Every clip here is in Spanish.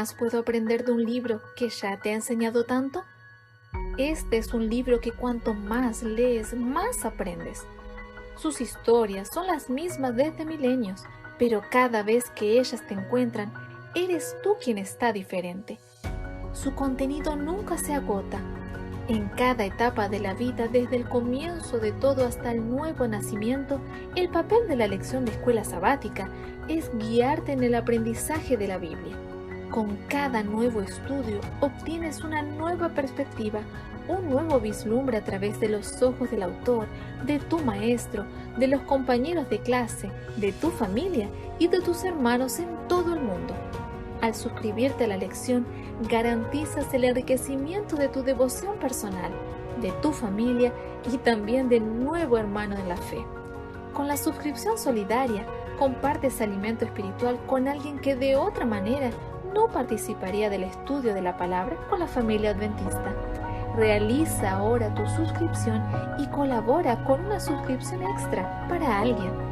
más puedo aprender de un libro que ya te ha enseñado tanto? Este es un libro que cuanto más lees, más aprendes. Sus historias son las mismas desde milenios, pero cada vez que ellas te encuentran, eres tú quien está diferente. Su contenido nunca se agota. En cada etapa de la vida, desde el comienzo de todo hasta el nuevo nacimiento, el papel de la lección de escuela sabática es guiarte en el aprendizaje de la Biblia. Con cada nuevo estudio obtienes una nueva perspectiva, un nuevo vislumbre a través de los ojos del autor, de tu maestro, de los compañeros de clase, de tu familia y de tus hermanos en todo el mundo. Al suscribirte a la lección, garantizas el enriquecimiento de tu devoción personal, de tu familia y también de un nuevo hermano en la fe. Con la suscripción solidaria, compartes alimento espiritual con alguien que de otra manera no participaría del estudio de la palabra con la familia adventista. Realiza ahora tu suscripción y colabora con una suscripción extra para alguien.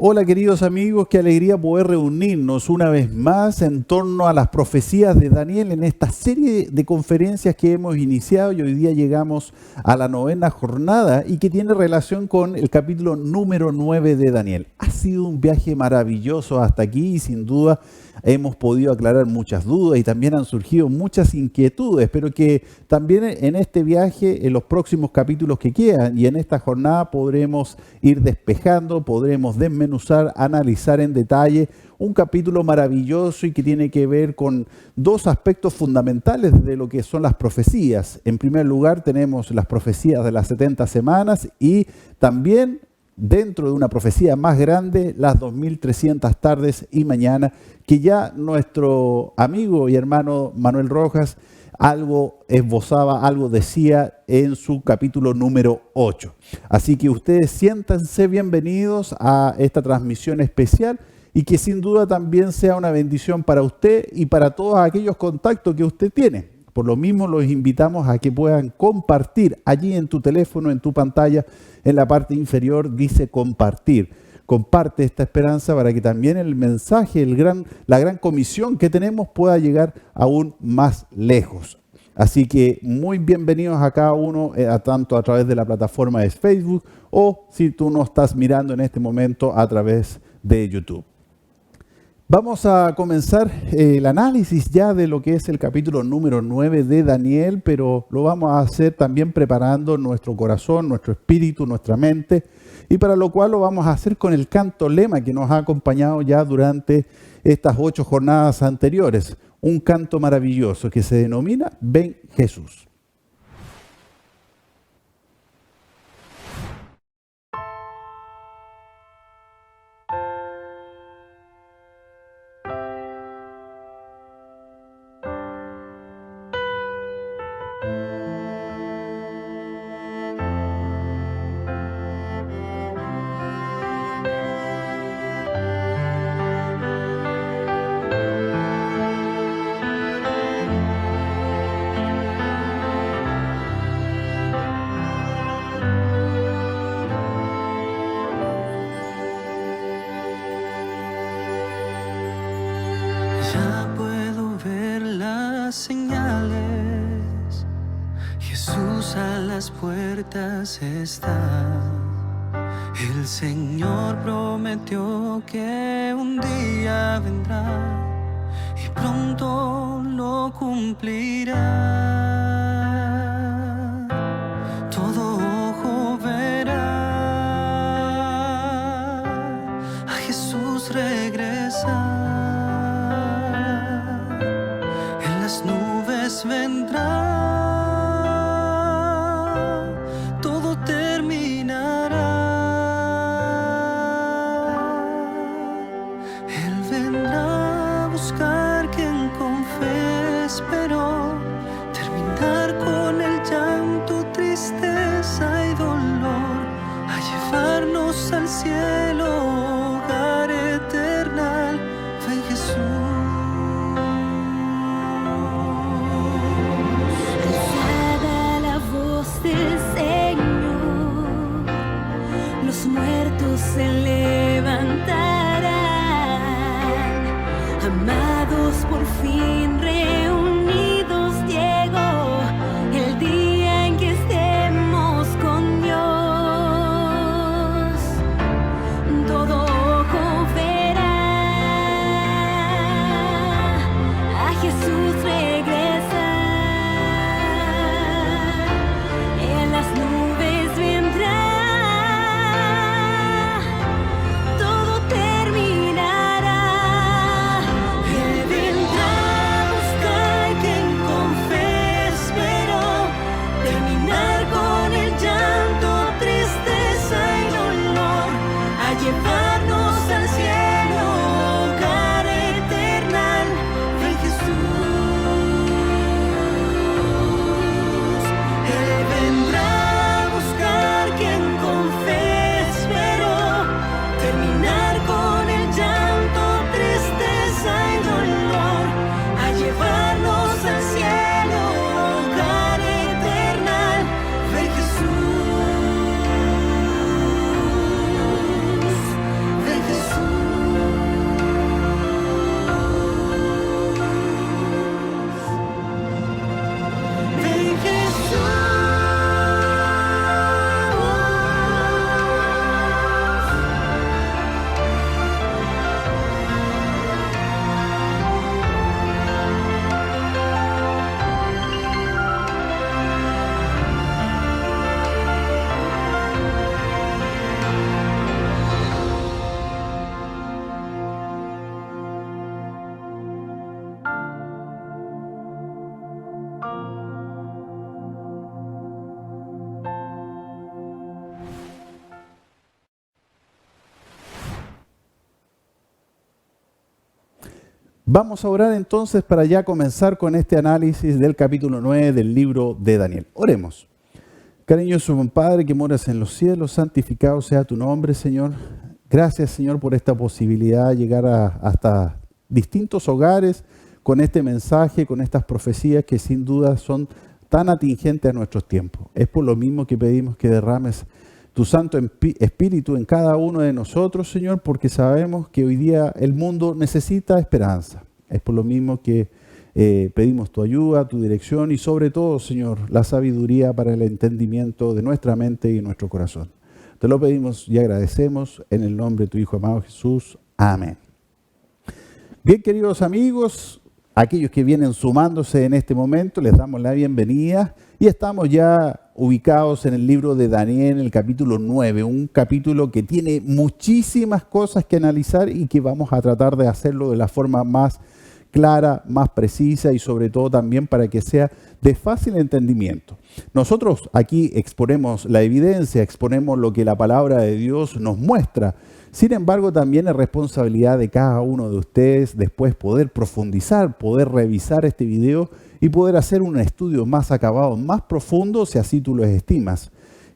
Hola queridos amigos, qué alegría poder reunirnos una vez más en torno a las profecías de Daniel en esta serie de conferencias que hemos iniciado y hoy día llegamos a la 9ª jornada y que tiene relación con el capítulo número 9 de Daniel. Ha sido un viaje maravilloso hasta aquí y sin duda hemos podido aclarar muchas dudas y también han surgido muchas inquietudes, pero que también en este viaje, en los próximos capítulos que quedan y en esta jornada podremos ir despejando, podremos desmenuzar, analizar en detalle un capítulo maravilloso y que tiene que ver con dos aspectos fundamentales de lo que son las profecías. En primer lugar tenemos las profecías de las 70 semanas y también dentro de una profecía más grande, las 2300 tardes y mañana, que ya nuestro amigo y hermano Manuel Rojas algo esbozaba, algo decía en su capítulo número 8. Así que ustedes siéntanse bienvenidos a esta transmisión especial y que sin duda también sea una bendición para usted y para todos aquellos contactos que usted tiene. Por lo mismo los invitamos a que puedan compartir allí en tu teléfono, en tu pantalla, en la parte inferior dice compartir. Comparte esta esperanza para que también el mensaje, la gran comisión que tenemos pueda llegar aún más lejos. Así que muy bienvenidos a cada uno, tanto a través de la plataforma de Facebook o si tú nos estás mirando en este momento a través de YouTube. Vamos a comenzar el análisis ya de lo que es el capítulo número 9 de Daniel, pero lo vamos a hacer también preparando nuestro corazón, nuestro espíritu, nuestra mente, y para lo cual lo vamos a hacer con el canto lema que nos ha acompañado ya durante estas 8 jornadas anteriores. Un canto maravilloso que se denomina Ven Jesús. Ya puedo ver las señales, Jesús a las puertas está. El Señor prometió que un día vendrá y pronto lo cumplirá. Todo ojo verá a Jesús regresar. En las nubes vendrá, todo terminará. Vamos a orar entonces para ya comenzar con este análisis del capítulo 9 del libro de Daniel. Oremos. Cariñoso Padre que moras en los cielos, santificado sea tu nombre, Señor. Gracias, Señor, por esta posibilidad de llegar hasta distintos hogares con este mensaje, con estas profecías que sin duda son tan atingentes a nuestros tiempos. Es por lo mismo que pedimos que derrames tu Santo Espíritu en cada uno de nosotros, Señor, porque sabemos que hoy día el mundo necesita esperanza. Es por lo mismo que pedimos tu ayuda, tu dirección y sobre todo, Señor, la sabiduría para el entendimiento de nuestra mente y nuestro corazón. Te lo pedimos y agradecemos en el nombre de tu Hijo amado Jesús. Amén. Bien, queridos amigos, aquellos que vienen sumándose en este momento, les damos la bienvenida y estamos ya ubicados en el libro de Daniel, en el capítulo 9, un capítulo que tiene muchísimas cosas que analizar y que vamos a tratar de hacerlo de la forma más clara, más precisa y sobre todo también para que sea de fácil entendimiento. Nosotros aquí exponemos la evidencia, exponemos lo que la palabra de Dios nos muestra. Sin embargo, también es responsabilidad de cada uno de ustedes después poder profundizar, poder revisar este video y poder hacer un estudio más acabado, más profundo, si así tú lo estimas.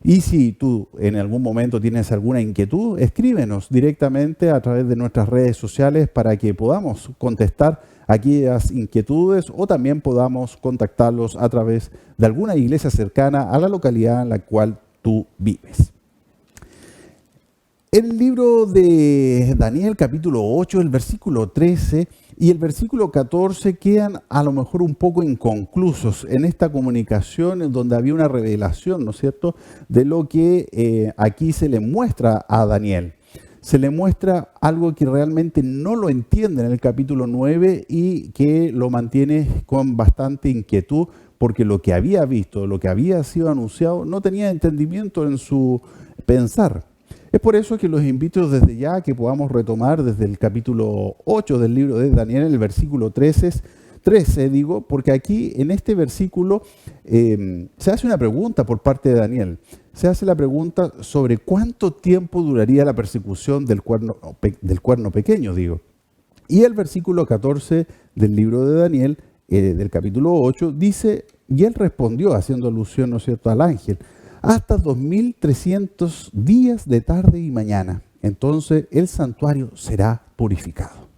Y si tú en algún momento tienes alguna inquietud, escríbenos directamente a través de nuestras redes sociales para que podamos contestar aquellas inquietudes o también podamos contactarlos a través de alguna iglesia cercana a la localidad en la cual tú vives. El libro de Daniel, capítulo 8, el versículo 13 y el versículo 14 quedan a lo mejor un poco inconclusos en esta comunicación en donde había una revelación, ¿no es cierto?, de lo que aquí se le muestra a Daniel. Se le muestra algo que realmente no lo entiende en el capítulo 9 y que lo mantiene con bastante inquietud porque lo que había visto, lo que había sido anunciado, no tenía entendimiento en su pensar. Es por eso que los invito desde ya a que podamos retomar desde el capítulo 8 del libro de Daniel, el versículo 13, porque aquí en este versículo se hace una pregunta por parte de Daniel. Se hace la pregunta sobre cuánto tiempo duraría la persecución del cuerno pequeño, digo. Y el versículo 14 del libro de Daniel, del capítulo 8, dice, y él respondió, haciendo alusión, ¿no es cierto?, al ángel, hasta 2300 días de tarde y mañana. Entonces el santuario será purificado.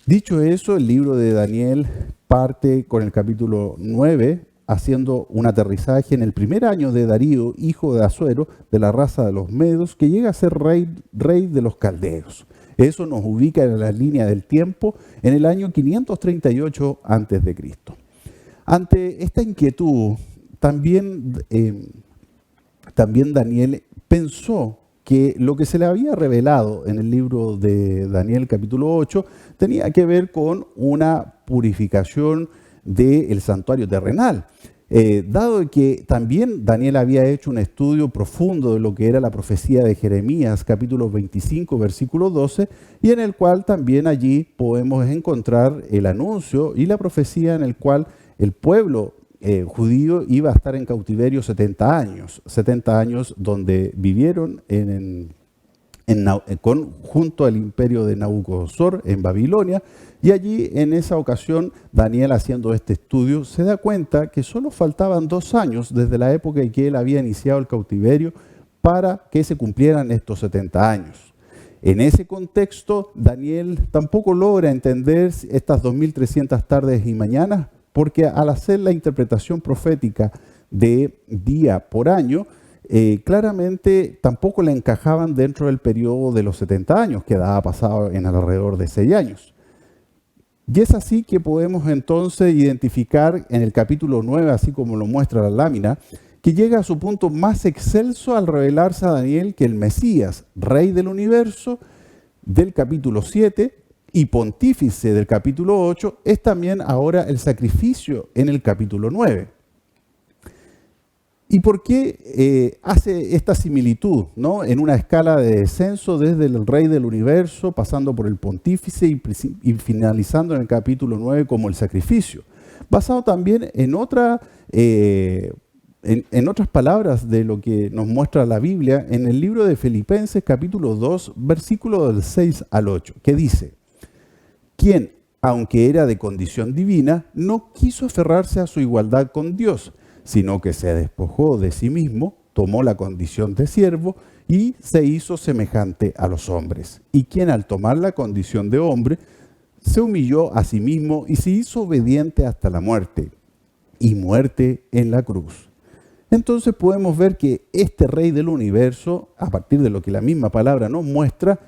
Dicho eso, el libro de Daniel parte con el capítulo 9, haciendo un aterrizaje en el primer año de Darío, hijo de Asuero, de la raza de los Medos, que llega a ser rey de los caldeos. Eso nos ubica en la línea del tiempo en el año 538 a.C. Ante esta inquietud, también Daniel pensó que lo que se le había revelado en el libro de Daniel capítulo 8 tenía que ver con una purificación del santuario terrenal. Dado que también Daniel había hecho un estudio profundo de lo que era la profecía de Jeremías, capítulo 25, versículo 12, y en el cual también allí podemos encontrar el anuncio y la profecía en el cual el pueblo judío iba a estar en cautiverio 70 años donde vivieron junto al imperio de Nabucodonosor en Babilonia, y allí en esa ocasión Daniel, haciendo este estudio, se da cuenta que solo faltaban 2 años desde la época en que él había iniciado el cautiverio para que se cumplieran estos 70 años. En ese contexto, Daniel tampoco logra entender estas 2300 tardes y mañanas, porque al hacer la interpretación profética de día por año, claramente tampoco le encajaban dentro del periodo de los 70 años, que daba pasado en alrededor de 6 años. Y es así que podemos entonces identificar en el capítulo 9, así como lo muestra la lámina, que llega a su punto más excelso al revelarse a Daniel que el Mesías, rey del universo, del capítulo 7, y pontífice del capítulo 8, es también ahora el sacrificio en el capítulo 9. ¿Y por qué hace esta similitud, ¿no?, en una escala de descenso desde el rey del universo, pasando por el pontífice y finalizando en el capítulo 9 como el sacrificio? Basado también en otras palabras de lo que nos muestra la Biblia en el libro de Filipenses capítulo 2, versículo del 6 al 8, que dice: quien, aunque era de condición divina, no quiso aferrarse a su igualdad con Dios, sino que se despojó de sí mismo, tomó la condición de siervo y se hizo semejante a los hombres. Y quien al tomar la condición de hombre, se humilló a sí mismo y se hizo obediente hasta la muerte, y muerte en la cruz. Entonces podemos ver que este Rey del universo, a partir de lo que la misma palabra nos muestra,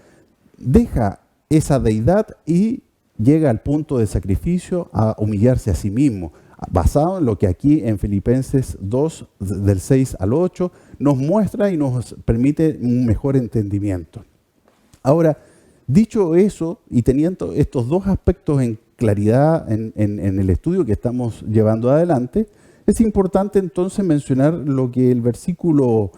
deja esa deidad y llega al punto de sacrificio a humillarse a sí mismo, basado en lo que aquí en Filipenses 2, del 6 al 8, nos muestra y nos permite un mejor entendimiento. Ahora, dicho eso, y teniendo estos dos aspectos en claridad en el estudio que estamos llevando adelante, es importante entonces mencionar lo que el versículo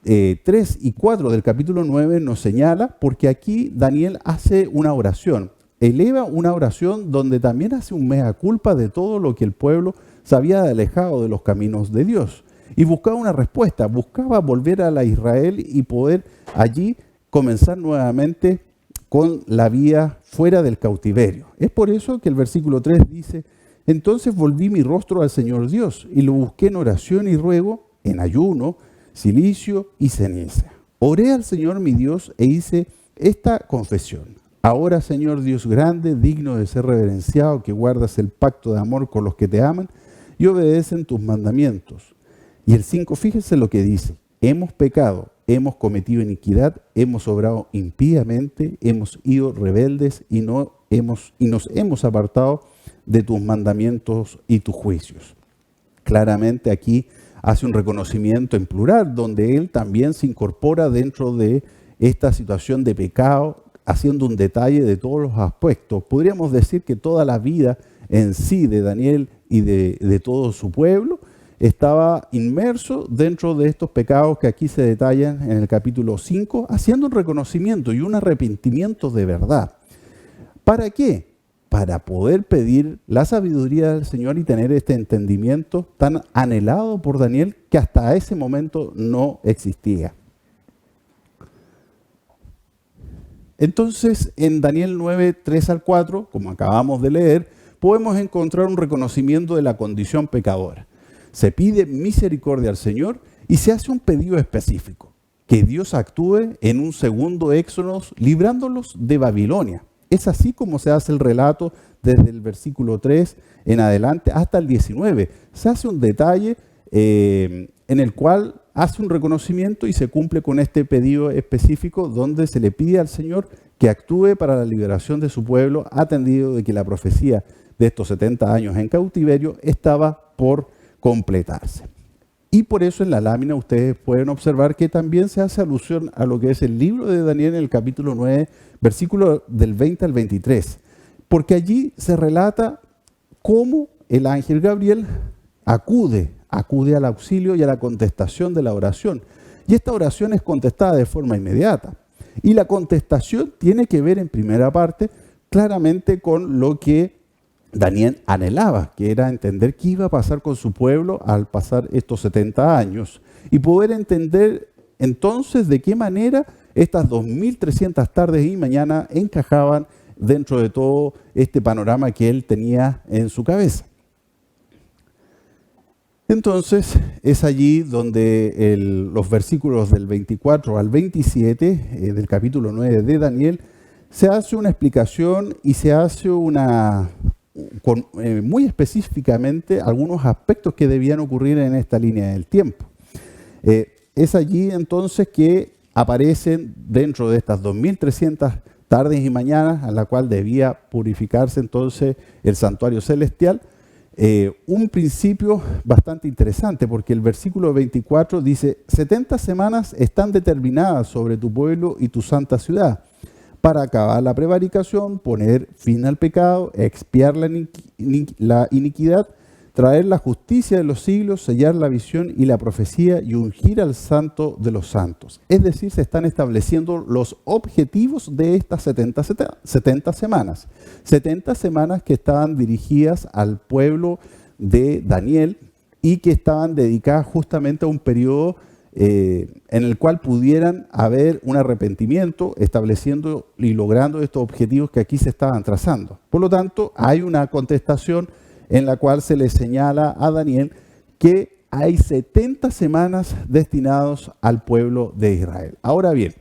3 y 4 del capítulo 9 nos señala, porque aquí Daniel hace una oración. Eleva una oración donde también hace un mea culpa de todo lo que el pueblo se había alejado de los caminos de Dios. Y buscaba una respuesta, buscaba volver a la Israel y poder allí comenzar nuevamente con la vía fuera del cautiverio. Es por eso que el versículo 3 dice: entonces volví mi rostro al Señor Dios y lo busqué en oración y ruego, en ayuno, cilicio y ceniza. Oré al Señor mi Dios e hice esta confesión. Ahora, Señor Dios grande, digno de ser reverenciado, que guardas el pacto de amor con los que te aman y obedecen tus mandamientos. Y el 5, fíjense lo que dice: hemos pecado, hemos cometido iniquidad, hemos obrado impíamente, hemos ido rebeldes y nos hemos apartado de tus mandamientos y tus juicios. Claramente aquí hace un reconocimiento en plural, donde él también se incorpora dentro de esta situación de pecado, haciendo un detalle de todos los aspectos. Podríamos decir que toda la vida en sí de Daniel y de todo su pueblo estaba inmerso dentro de estos pecados que aquí se detallan en el capítulo 5, haciendo un reconocimiento y un arrepentimiento de verdad. ¿Para qué? Para poder pedir la sabiduría del Señor y tener este entendimiento tan anhelado por Daniel que hasta ese momento no existía. Entonces, en Daniel 9, 3 al 4, como acabamos de leer, podemos encontrar un reconocimiento de la condición pecadora. Se pide misericordia al Señor y se hace un pedido específico: que Dios actúe en un segundo éxodo, librándolos de Babilonia. Es así como se hace el relato desde el versículo 3 en adelante hasta el 19. Se hace un detalle en el cual hace un reconocimiento y se cumple con este pedido específico donde se le pide al Señor que actúe para la liberación de su pueblo, atendido de que la profecía de estos 70 años en cautiverio estaba por completarse. Y por eso en la lámina ustedes pueden observar que también se hace alusión a lo que es el libro de Daniel en el capítulo 9, versículo del 20 al 23, porque allí se relata cómo el ángel Gabriel acude al auxilio y a la contestación de la oración. Y esta oración es contestada de forma inmediata. Y la contestación tiene que ver en primera parte claramente con lo que Daniel anhelaba, que era entender qué iba a pasar con su pueblo al pasar estos 70 años y poder entender entonces de qué manera estas 2300 tardes y mañanas encajaban dentro de todo este panorama que él tenía en su cabeza. Entonces es allí donde los versículos del 24 al 27 del capítulo 9 de Daniel se hace una explicación y se hace muy específicamente algunos aspectos que debían ocurrir en esta línea del tiempo. Es allí entonces que aparecen dentro de estas 2300 tardes y mañanas, a la cual debía purificarse entonces el santuario celestial, un principio bastante interesante, porque el versículo 24 dice: 70 semanas están determinadas sobre tu pueblo y tu santa ciudad, para acabar la prevaricación, poner fin al pecado, expiar la iniquidad, traer la justicia de los siglos, sellar la visión y la profecía y ungir al santo de los santos. Es decir, se están estableciendo los objetivos de estas 70 semanas. 70 semanas que estaban dirigidas al pueblo de Daniel y que estaban dedicadas justamente a un periodo en el cual pudieran haber un arrepentimiento, estableciendo y logrando estos objetivos que aquí se estaban trazando. Por lo tanto, hay una contestación en la cual se le señala a Daniel que hay 70 semanas destinados al pueblo de Israel. Ahora bien,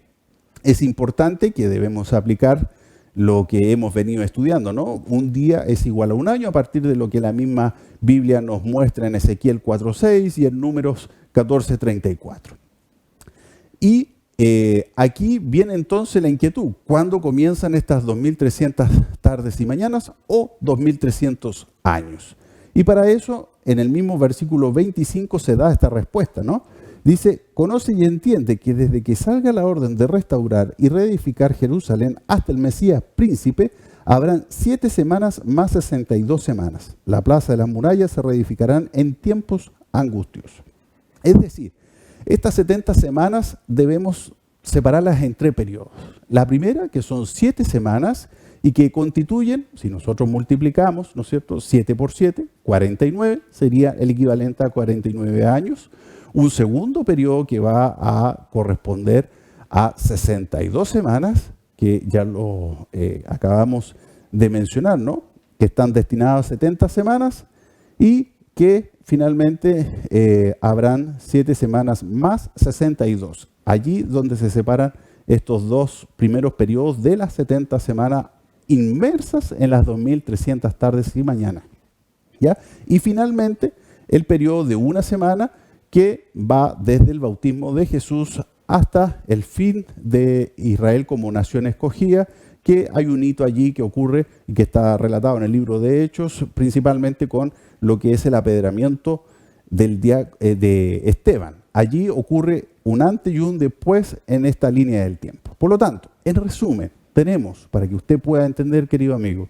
es importante que debemos aplicar lo que hemos venido estudiando, ¿no? Un día es igual a un año a partir de lo que la misma Biblia nos muestra en Ezequiel 4:6 y en Números 14:34. Y aquí viene entonces la inquietud. ¿Cuándo comienzan estas 2300 tardes y mañanas o 2300 años? Y para eso, en el mismo versículo 25 se da esta respuesta, ¿no? Dice, conoce y entiende que desde que salga la orden de restaurar y reedificar Jerusalén hasta el Mesías príncipe, habrán 7 semanas más 62 semanas. La plaza de las murallas se reedificarán en tiempos angustiosos. Es decir, estas 70 semanas debemos separarlas en 3 periodos. La primera, que son 7 semanas y que constituyen, si nosotros multiplicamos, ¿no es cierto?, 7 por 7, 49, sería el equivalente a 49 años. Un segundo periodo que va a corresponder a 62 semanas, que ya lo acabamos de mencionar, ¿no?, que están destinados a 70 semanas y que finalmente habrán 7 semanas más 62. Allí donde se separan estos 2 primeros periodos de las 70 semanas inmersas en las 2300 tardes y mañanas, ¿ya? Y finalmente el periodo de una semana que va desde el bautismo de Jesús hasta el fin de Israel como nación escogida, que hay un hito allí que ocurre y que está relatado en el libro de Hechos, principalmente con lo que es el apedramiento de Esteban. Allí ocurre un antes y un después en esta línea del tiempo. Por lo tanto, en resumen, tenemos, para que usted pueda entender, querido amigo,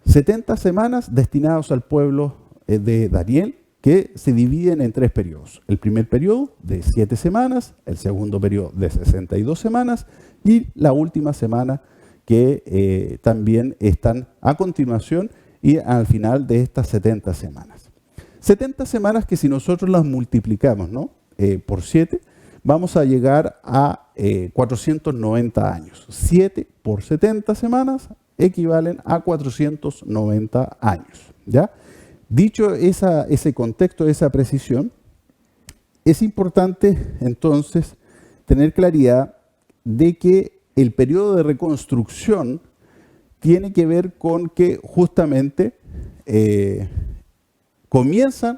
70 semanas destinados al pueblo de Daniel, que se dividen en 3 periodos. El primer periodo de 7 semanas, el segundo periodo de 62 semanas y la última semana que también están a continuación y al final de estas 70 semanas. 70 semanas que si nosotros las multiplicamos, ¿no?, por 7, vamos a llegar a 490 años. 7 por 70 semanas equivalen a 490 años, ¿ya? Dicho ese contexto, esa precisión, es importante entonces tener claridad de que el periodo de reconstrucción tiene que ver con que justamente comienzan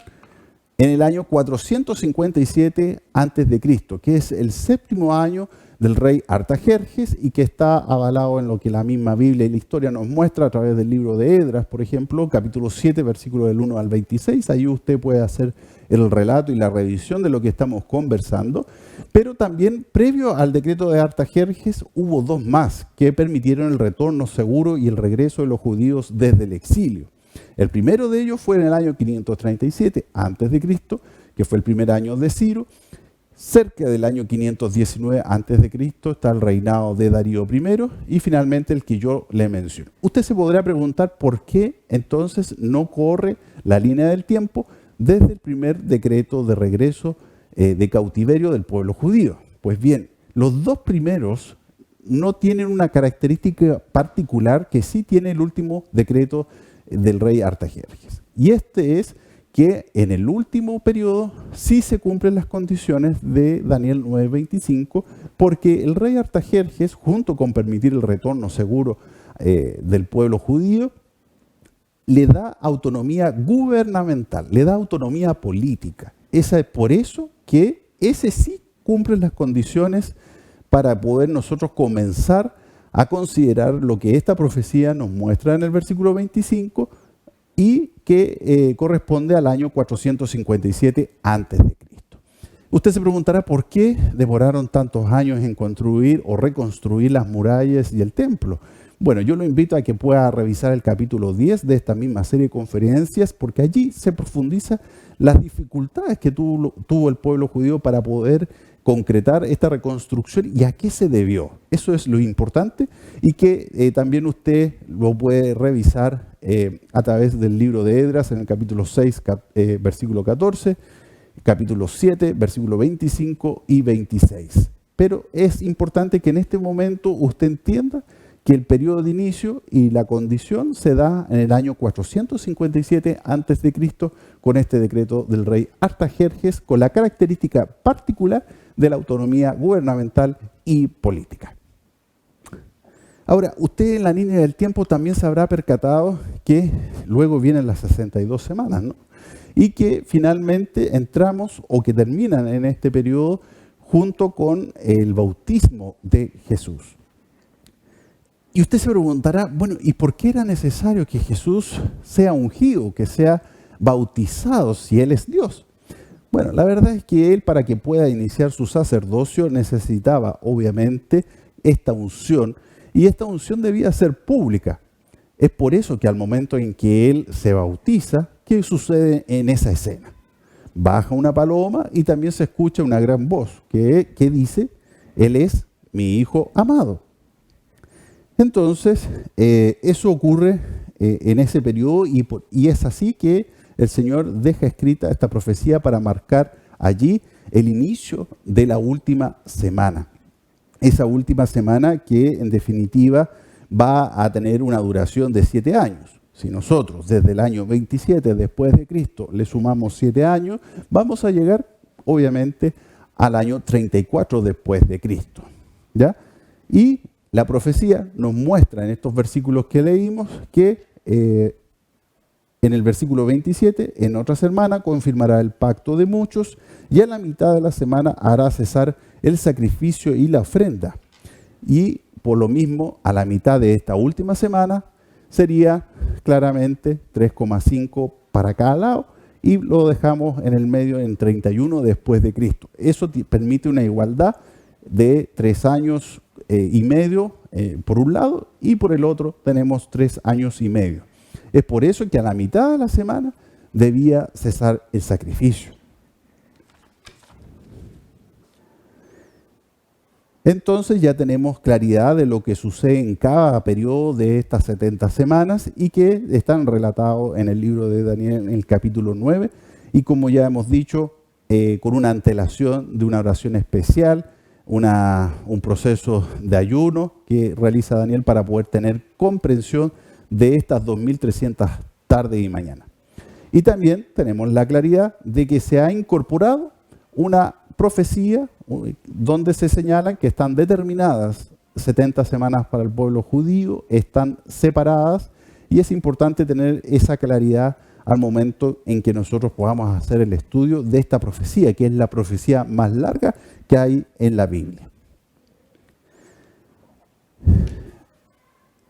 en el año 457 a.C., que es el 7º año del rey Artajerjes y que está avalado en lo que la misma Biblia y la historia nos muestra a través del libro de Esdras, por ejemplo, capítulo 7, versículo del 1 al 26. Ahí usted puede hacer el relato y la revisión de lo que estamos conversando. Pero también, previo al decreto de Artajerjes, hubo 2 más que permitieron el retorno seguro y el regreso de los judíos desde el exilio. El primero de ellos fue en el año 537 a.C., que fue el primer año de Ciro. Cerca del año 519 a.C. está el reinado de Darío I y finalmente el que yo le menciono. Usted se podrá preguntar por qué entonces no corre la línea del tiempo desde el primer decreto de regreso de cautiverio del pueblo judío. Pues bien, los 2 primeros no tienen una característica particular que sí tiene el último decreto del rey Artajerjes. Y este es que en el último periodo sí se cumplen las condiciones de Daniel 9:25, porque el rey Artajerjes, junto con permitir el retorno seguro del pueblo judío, le da autonomía gubernamental, le da autonomía política. Es por eso que ese sí cumple las condiciones para poder nosotros comenzar a considerar lo que esta profecía nos muestra en el versículo 25 y que corresponde al año 457 a.C. Usted se preguntará por qué demoraron tantos años en construir o reconstruir las murallas y el templo. Bueno, yo lo invito a que pueda revisar el capítulo 10 de esta misma serie de conferencias, porque allí se profundiza las dificultades que tuvo el pueblo judío para poder concretar esta reconstrucción y a qué se debió. Eso es lo importante y que también usted lo puede revisar a través del libro de Esdras en el capítulo 6, versículo 14, capítulo 7, versículos 25 y 26. Pero es importante que en este momento usted entienda que el periodo de inicio y la condición se da en el año 457 a.C. con este decreto del rey Artajerjes, con la característica particular de la autonomía gubernamental y política. Ahora, usted en la línea del tiempo también se habrá percatado que luego vienen las 62 semanas, ¿no? Y que finalmente entramos o que terminan en este periodo junto con el bautismo de Jesús. Y usted se preguntará, bueno, ¿y por qué era necesario que Jesús sea ungido, que sea bautizado si Él es Dios? Bueno, la verdad es que Él, para que pueda iniciar su sacerdocio, necesitaba obviamente esta unción, y esta unción debía ser pública. Es por eso que al momento en que Él se bautiza, ¿qué sucede en esa escena? Baja una paloma y también se escucha una gran voz que dice, Él es mi Hijo amado. Entonces, eso ocurre en ese periodo y es así que el Señor deja escrita esta profecía para marcar allí el inicio de la última semana. Esa última semana que en definitiva va a tener una duración de 7 años. Si nosotros desde el año 27 después de Cristo le sumamos 7 años, vamos a llegar obviamente al año 34 después de Cristo. ¿Ya? Y la profecía nos muestra en estos versículos que leímos que en el versículo 27, en otra semana confirmará el pacto de muchos y a la mitad de la semana hará cesar el sacrificio y la ofrenda. Y por lo mismo, a la mitad de esta última semana sería claramente 3,5 para cada lado y lo dejamos en el medio en 31 después de Cristo. Eso permite una igualdad de 3 años y medio por un lado y por el otro tenemos 3 años y medio. Es por eso que a la mitad de la semana debía cesar el sacrificio. Entonces ya tenemos claridad de lo que sucede en cada periodo de estas 70 semanas y que están relatados en el libro de Daniel en el capítulo 9 y como ya hemos dicho, con una antelación de una oración especial, un proceso de ayuno que realiza Daniel para poder tener comprensión de estas 2300 tardes y mañanas. Y también tenemos la claridad de que se ha incorporado una profecía donde se señalan que están determinadas 70 semanas para el pueblo judío, están separadas y es importante tener esa claridad al momento en que nosotros podamos hacer el estudio de esta profecía, que es la profecía más larga que hay en la Biblia.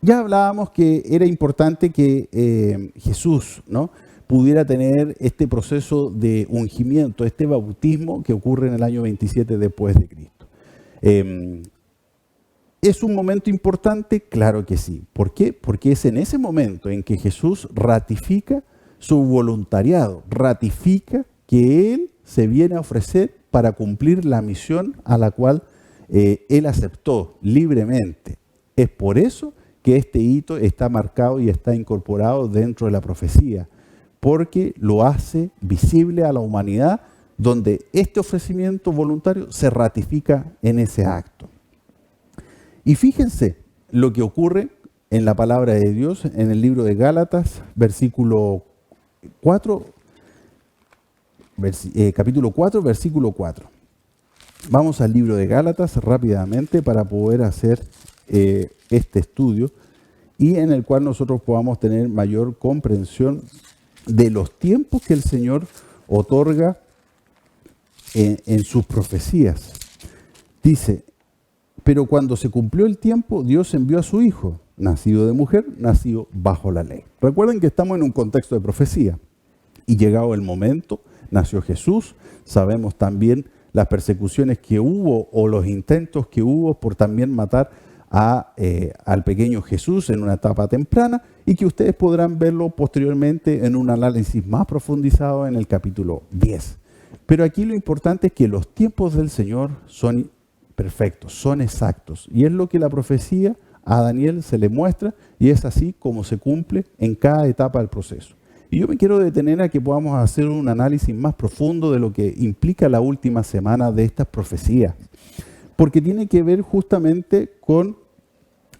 Ya hablábamos que era importante que Jesús, ¿no?, pudiera tener este proceso de ungimiento, este bautismo que ocurre en el año 27 después de Cristo. ¿Es un momento importante? Claro que sí. ¿Por qué? Porque es en ese momento en que Jesús ratifica su voluntariado, ratifica que Él se viene a ofrecer para cumplir la misión a la cual Él aceptó libremente. Es por eso que este hito está marcado y está incorporado dentro de la profecía, porque lo hace visible a la humanidad, donde este ofrecimiento voluntario se ratifica en ese acto. Y fíjense lo que ocurre en la palabra de Dios, en el libro de Gálatas, capítulo 4, versículo 4. Vamos al libro de Gálatas rápidamente para poder hacer este estudio y en el cual nosotros podamos tener mayor comprensión de los tiempos que el Señor otorga en sus profecías. Dice, pero cuando se cumplió el tiempo, Dios envió a su Hijo, nacido de mujer, nacido bajo la ley. Recuerden que estamos en un contexto de profecía. Y llegado el momento, nació Jesús. Sabemos también las persecuciones que hubo o los intentos que hubo por también matar al pequeño Jesús en una etapa temprana y que ustedes podrán verlo posteriormente en un análisis más profundizado en el capítulo 10. Pero aquí lo importante es que los tiempos del Señor son perfectos, son exactos. Y es lo que la profecía a Daniel se le muestra y es así como se cumple en cada etapa del proceso. Y yo me quiero detener a que podamos hacer un análisis más profundo de lo que implica la última semana de estas profecías, porque tiene que ver justamente con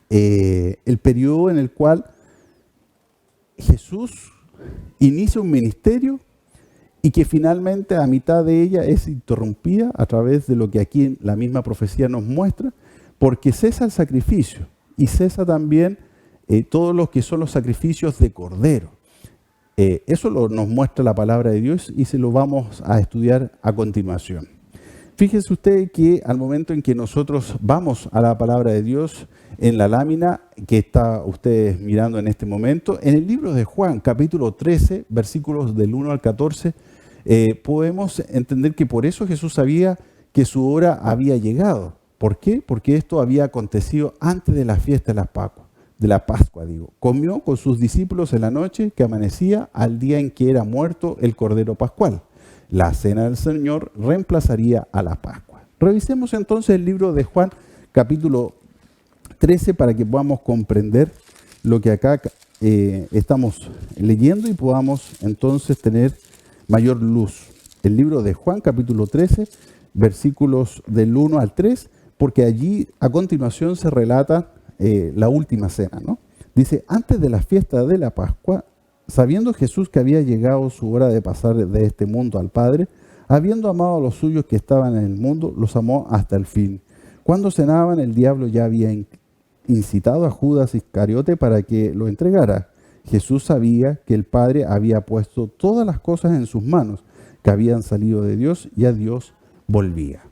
el periodo en el cual Jesús inicia un ministerio y que finalmente a mitad de ella es interrumpida a través de lo que aquí la misma profecía nos muestra, porque cesa el sacrificio y cesa también todos los que son los sacrificios de cordero. Eso nos muestra la palabra de Dios y se lo vamos a estudiar a continuación. Fíjese usted que al momento en que nosotros vamos a la palabra de Dios, en la lámina que está ustedes mirando en este momento, en el libro de Juan, capítulo 13, versículos del 1 al 14, podemos entender que por eso Jesús sabía que su hora había llegado. ¿Por qué? Porque esto había acontecido antes de la fiesta de la Pascua. Comió con sus discípulos en la noche que amanecía al día en que era muerto el Cordero Pascual. La cena del Señor reemplazaría a la Pascua. Revisemos entonces el libro de Juan, capítulo 13, para que podamos comprender lo que acá estamos leyendo y podamos entonces tener mayor luz. El libro de Juan, capítulo 13, versículos del 1 al 3, porque allí a continuación se relata la última cena, ¿no? Dice, antes de la fiesta de la Pascua, sabiendo Jesús que había llegado su hora de pasar de este mundo al Padre, habiendo amado a los suyos que estaban en el mundo, los amó hasta el fin. Cuando cenaban, el diablo ya había incitado a Judas Iscariote para que lo entregara. Jesús sabía que el Padre había puesto todas las cosas en sus manos, que habían salido de Dios y a Dios volvía.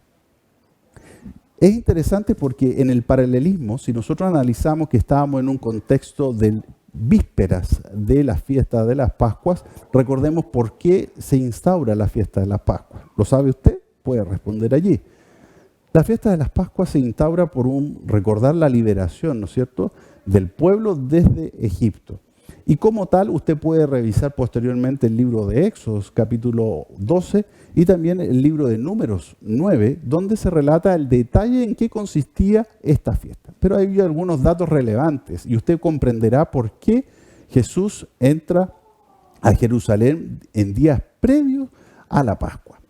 Es interesante porque en el paralelismo, si nosotros analizamos que estábamos en un contexto de vísperas de la fiesta de las Pascuas, recordemos por qué se instaura la fiesta de las Pascuas. ¿Lo sabe usted? Puede responder allí. La fiesta de las Pascuas se instaura por recordar la liberación, ¿no es cierto?, del pueblo desde Egipto. Y como tal, usted puede revisar posteriormente el libro de Éxodos, capítulo 12, y también el libro de Números 9, donde se relata el detalle en qué consistía esta fiesta. Pero hay algunos datos relevantes y usted comprenderá por qué Jesús entra a Jerusalén en días previos a la Pascua.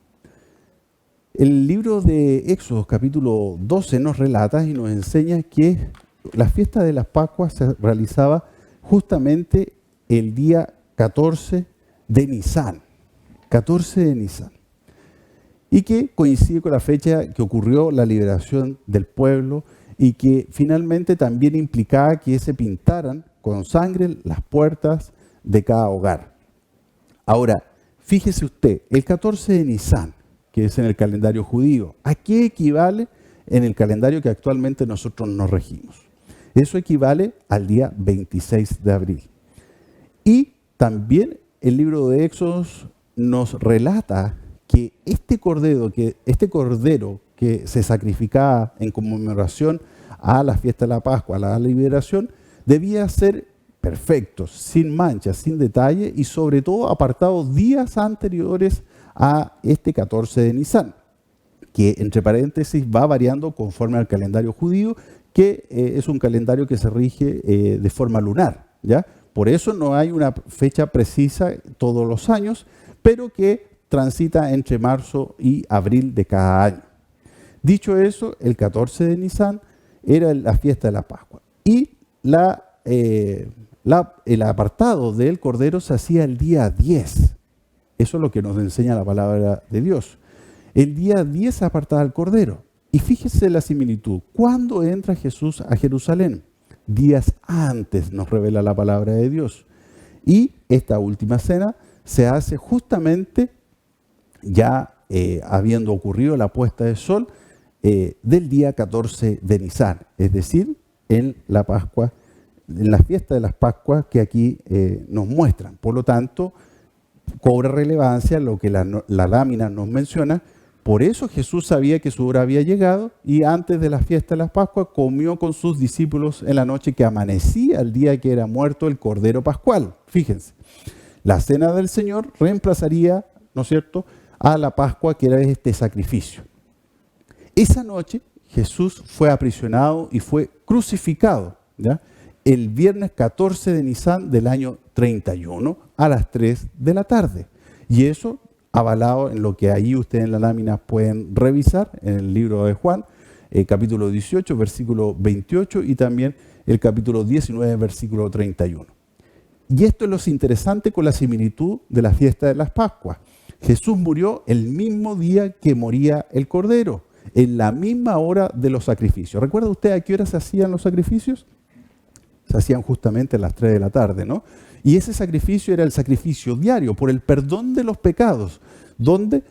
El libro de Éxodos, capítulo 12, nos relata y nos enseña que la fiesta de las Pascuas se realizaba justamente el día 14 de Nisán, 14 de Nisán, y que coincide con la fecha que ocurrió la liberación del pueblo y que finalmente también implicaba que se pintaran con sangre las puertas de cada hogar. Ahora, fíjese usted, el 14 de Nisán, que es en el calendario judío, ¿a qué equivale en el calendario que actualmente nosotros nos regimos? Eso equivale al día 26 de abril. Y también el libro de Éxodos nos relata que este cordero que se sacrificaba en conmemoración a la fiesta de la Pascua, a la liberación, debía ser perfecto, sin manchas, sin detalle y sobre todo apartado días anteriores a este 14 de Nisán, que entre paréntesis va variando conforme al calendario judío, que es un calendario que se rige de forma lunar, ¿ya? Por eso no hay una fecha precisa todos los años, pero que transita entre marzo y abril de cada año. Dicho eso, el 14 de Nisán era la fiesta de la Pascua. Y el apartado del Cordero se hacía el día 10. Eso es lo que nos enseña la palabra de Dios. El día 10 se apartaba el Cordero. Y fíjese la similitud. ¿Cuándo entra Jesús a Jerusalén? Días antes nos revela la palabra de Dios. Y esta última cena se hace justamente ya habiendo ocurrido la puesta de sol del día 14 de Nisán, es decir, en la Pascua, en la fiesta de las Pascuas que aquí nos muestran. Por lo tanto, cobra relevancia lo que la lámina nos menciona. Por eso Jesús sabía que su hora había llegado y antes de la fiesta de las Pascuas comió con sus discípulos en la noche que amanecía el día que era muerto el Cordero Pascual. Fíjense, la cena del Señor reemplazaría, ¿no es cierto?, a la Pascua, que era este sacrificio. Esa noche Jesús fue aprisionado y fue crucificado, ¿ya?, el viernes 14 de Nisán del año 31 a las 3 de la tarde. Y eso avalado en lo que ahí ustedes en la lámina pueden revisar, en el libro de Juan, capítulo 18, versículo 28, y también el capítulo 19, versículo 31. Y esto es lo interesante con la similitud de la fiesta de las Pascuas. Jesús murió el mismo día que moría el Cordero, en la misma hora de los sacrificios. ¿Recuerda usted a qué hora se hacían los sacrificios? Se hacían justamente a las 3 de la tarde, ¿no? Y ese sacrificio era el sacrificio diario por el perdón de los pecados, donde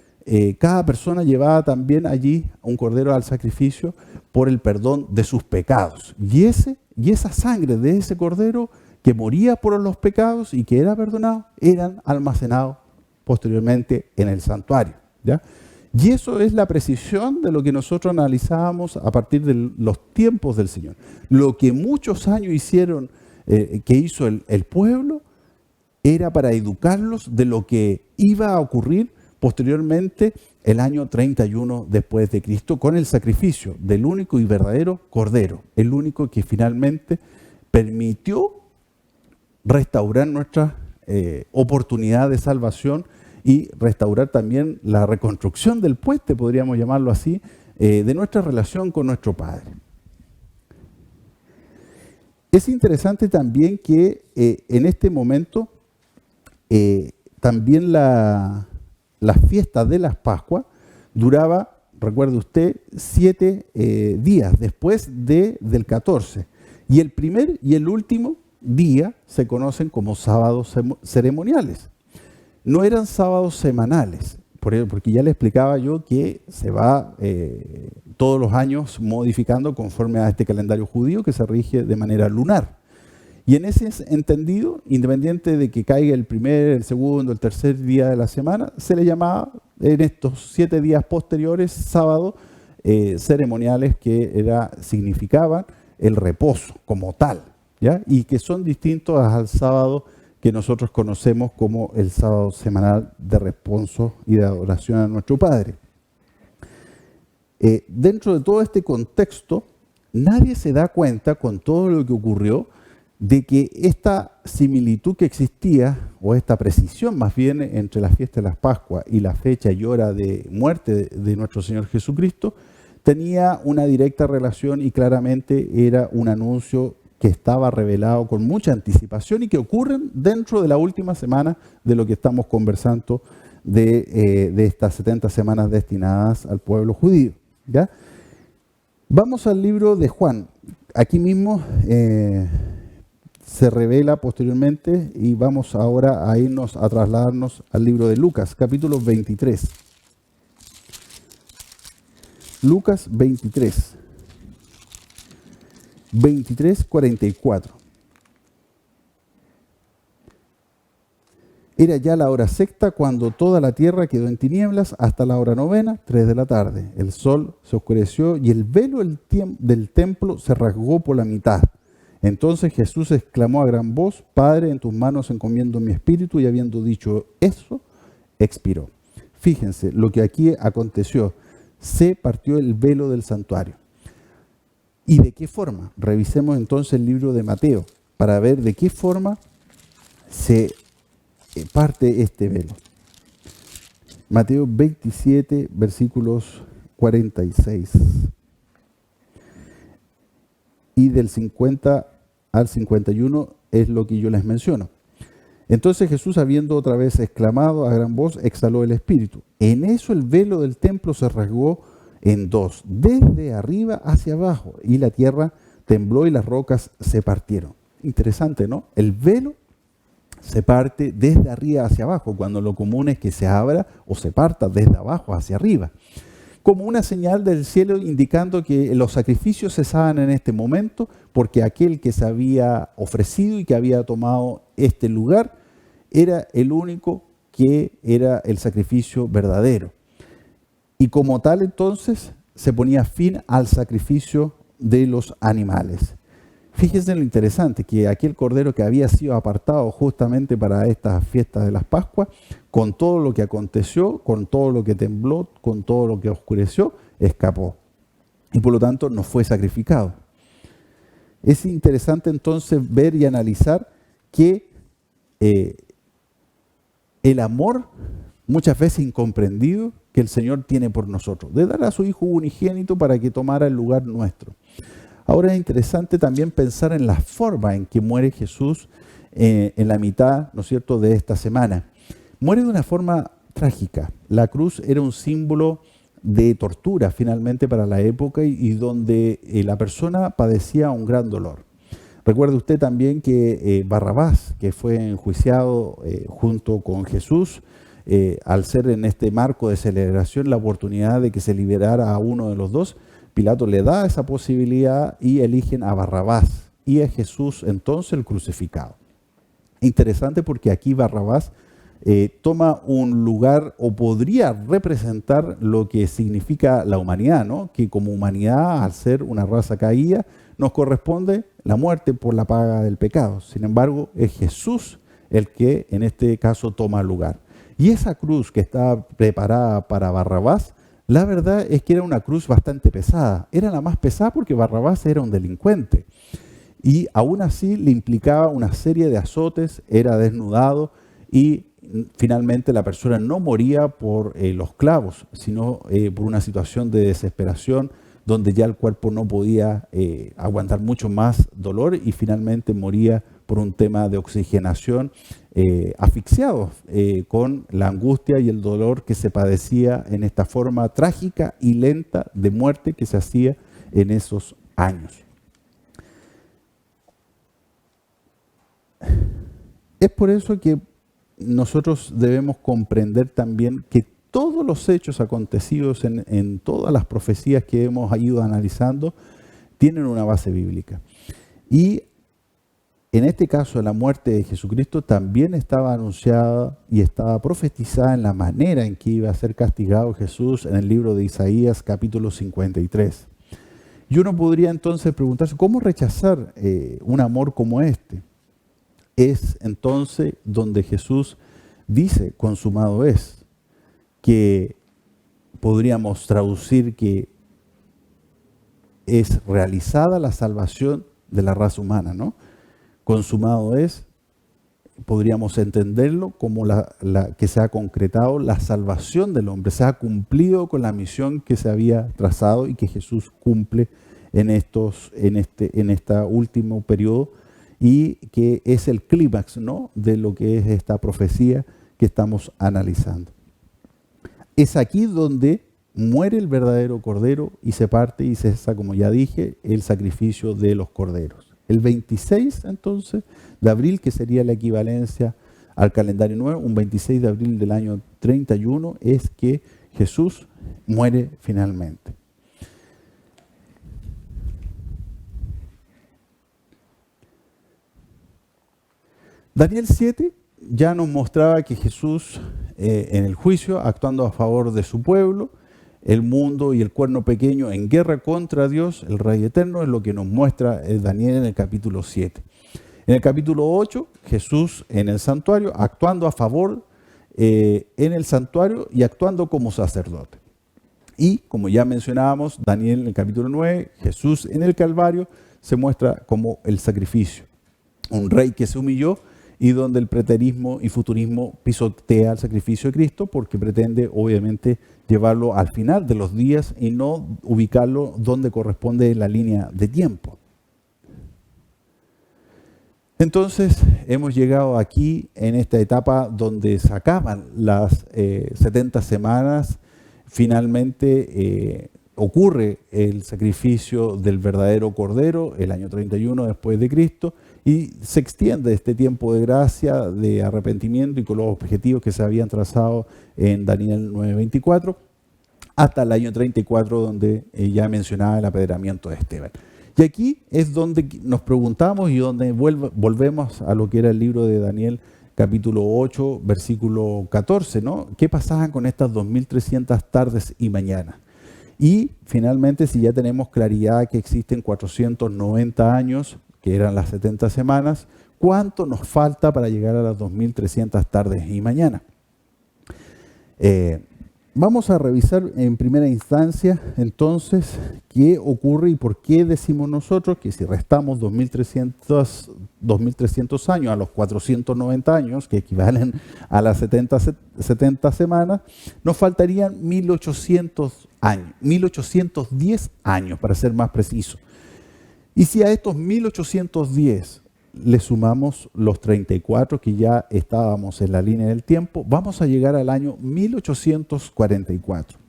cada persona llevaba también allí un cordero al sacrificio por el perdón de sus pecados. Y esa sangre de ese cordero que moría por los pecados y que era perdonado, eran almacenados posteriormente en el santuario, ¿ya? Y eso es la precisión de lo que nosotros analizábamos a partir de los tiempos del Señor. Lo que muchos años hicieron, que hizo el pueblo, era para educarlos de lo que iba a ocurrir posteriormente el año 31 después de Cristo, con el sacrificio del único y verdadero Cordero, el único que finalmente permitió restaurar nuestra oportunidad de salvación y restaurar también la reconstrucción del puente, podríamos llamarlo así, de nuestra relación con nuestro Padre. Es interesante también que en este momento también la fiesta de las Pascuas duraba, recuerde usted, 7 días después del 14. Y el primer y el último día se conocen como sábados ceremoniales. No eran sábados semanales, porque ya le explicaba yo que se va todos los años modificando conforme a este calendario judío que se rige de manera lunar. Y en ese entendido, independiente de que caiga el primer, el segundo, el tercer día de la semana, se le llamaba en estos 7 días posteriores sábados ceremoniales que significaban el reposo como tal, ¿ya? Y que son distintos al sábado que nosotros conocemos como el sábado semanal de reposo y de adoración a nuestro Padre. Dentro de todo este contexto, nadie se da cuenta con todo lo que ocurrió de que esta similitud que existía, o esta precisión más bien entre la fiesta de las Pascuas y la fecha y hora de muerte de nuestro Señor Jesucristo, tenía una directa relación y claramente era un anuncio que estaba revelado con mucha anticipación y que ocurren dentro de la última semana de lo que estamos conversando de estas 70 semanas destinadas al pueblo judío, ¿ya? Vamos al libro de Juan. Aquí mismo se revela posteriormente y vamos ahora a trasladarnos al libro de Lucas, capítulo 23. Lucas 23. 23:44. Era ya la hora sexta cuando toda la tierra quedó en tinieblas hasta la hora novena, 3 de la tarde. El sol se oscureció y el velo del templo se rasgó por la mitad. Entonces Jesús exclamó a gran voz: Padre, en tus manos encomiendo mi espíritu. Y habiendo dicho eso, expiró. Fíjense lo que aquí aconteció. Se partió el velo del santuario. ¿Y de qué forma? Revisemos entonces el libro de Mateo para ver de qué forma se parte este velo. Mateo 27, versículos 46. Y del 50 al 51 es lo que yo les menciono. Entonces Jesús, habiendo otra vez exclamado a gran voz, exhaló el espíritu. En eso el velo del templo se rasgó en dos, desde arriba hacia abajo, y la tierra tembló y las rocas se partieron. Interesante, ¿no? El velo se parte desde arriba hacia abajo, cuando lo común es que se abra o se parta desde abajo hacia arriba, como una señal del cielo indicando que los sacrificios cesaban en este momento, porque aquel que se había ofrecido y que había tomado este lugar era el único que era el sacrificio verdadero. Y como tal, entonces, se ponía fin al sacrificio de los animales. Fíjense lo interesante, que aquel cordero que había sido apartado justamente para estas fiestas de las Pascuas, con todo lo que aconteció, con todo lo que tembló, con todo lo que oscureció, escapó. Y por lo tanto no fue sacrificado. Es interesante entonces ver y analizar que el amor muchas veces incomprendido que el Señor tiene por nosotros, de dar a su Hijo unigénito para que tomara el lugar nuestro. Ahora es interesante también pensar en la forma en que muere Jesús en la mitad, ¿no es cierto?, de esta semana. Muere de una forma trágica. La cruz era un símbolo de tortura finalmente para la época y donde la persona padecía un gran dolor. Recuerde usted también que Barrabás, que fue enjuiciado junto con Jesús, al ser en este marco de celebración la oportunidad de que se liberara a uno de los dos, Pilato le da esa posibilidad y eligen a Barrabás y a Jesús entonces el crucificado. Interesante porque aquí Barrabás toma un lugar o podría representar lo que significa la humanidad, ¿no? Que como humanidad, al ser una raza caída, nos corresponde la muerte por la paga del pecado. Sin embargo, es Jesús el que en este caso toma lugar. Y esa cruz que estaba preparada para Barrabás, la verdad es que era una cruz bastante pesada. Era la más pesada porque Barrabás era un delincuente. Y aún así le implicaba una serie de azotes, era desnudado y finalmente la persona no moría por los clavos, sino por una situación de desesperación donde ya el cuerpo no podía aguantar mucho más dolor y finalmente moría por un tema de oxigenación, asfixiado con la angustia y el dolor que se padecía en esta forma trágica y lenta de muerte que se hacía en esos años. Es por eso que nosotros debemos comprender también que todos los hechos acontecidos en todas las profecías que hemos ido analizando tienen una base bíblica. Y en este caso, la muerte de Jesucristo también estaba anunciada y estaba profetizada en la manera en que iba a ser castigado Jesús en el libro de Isaías, capítulo 53. Y uno podría entonces preguntarse, ¿cómo rechazar un amor como este? Es entonces donde Jesús dice, consumado es, que podríamos traducir que es realizada la salvación de la raza humana, ¿no? Consumado es, podríamos entenderlo como que se ha concretado la salvación del hombre, se ha cumplido con la misión que se había trazado y que Jesús cumple en este último periodo y que es el clímax, ¿no?, de lo que es esta profecía que estamos analizando. Es aquí donde muere el verdadero cordero y se parte y cesa, como ya dije, el sacrificio de los corderos. El 26, entonces, de abril, que sería la equivalencia al calendario nuevo, un 26 de abril del año 31, es que Jesús muere finalmente. Daniel 7 ya nos mostraba que Jesús en el juicio, actuando a favor de su pueblo, el mundo y el cuerno pequeño en guerra contra Dios, el Rey Eterno, es lo que nos muestra Daniel en el capítulo 7. En el capítulo 8, Jesús en el santuario, actuando a favor en el santuario y actuando como sacerdote. Y, como ya mencionábamos, Daniel en el capítulo 9, Jesús en el Calvario, se muestra como el sacrificio. Un rey que se humilló y donde el preterismo y futurismo pisotea el sacrificio de Cristo porque pretende, obviamente, llevarlo al final de los días y no ubicarlo donde corresponde en la línea de tiempo. Entonces, hemos llegado aquí en esta etapa donde se acaban las 70 semanas. Finalmente ocurre el sacrificio del verdadero Cordero, el año 31 después de Cristo, y se extiende este tiempo de gracia, de arrepentimiento y con los objetivos que se habían trazado en Daniel 9:24, hasta el año 34, donde ya mencionaba el apedreamiento de Esteban. Y aquí es donde nos preguntamos y donde volvemos a lo que era el libro de Daniel, capítulo 8, versículo 14, ¿no? ¿Qué pasaba con estas 2300 tardes y mañanas? Y finalmente, si ya tenemos claridad que existen 490 años, que eran las 70 semanas, ¿cuánto nos falta para llegar a las 2300 tardes y mañanas? vamos a revisar en primera instancia entonces qué ocurre y por qué decimos nosotros que si restamos 2.300 años a los 490 años, que equivalen a las 70 semanas, nos faltarían 1.800 años, 1.810 años para ser más preciso. Y si a estos 1.810 le sumamos los 34 que ya estábamos en la línea del tiempo, vamos a llegar al año 1844.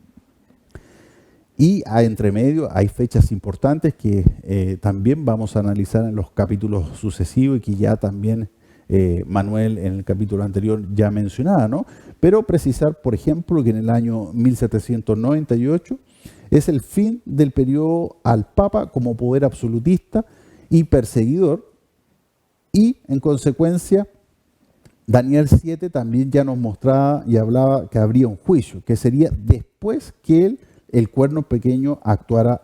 Y entre medio hay fechas importantes que también vamos a analizar en los capítulos sucesivos y que ya también Manuel en el capítulo anterior ya mencionaba, ¿no? Pero precisar, por ejemplo, que en el año 1798 es el fin del periodo al Papa como poder absolutista y perseguidor. Y en consecuencia, Daniel 7 también ya nos mostraba y hablaba que habría un juicio, que sería después que el cuerno pequeño actuara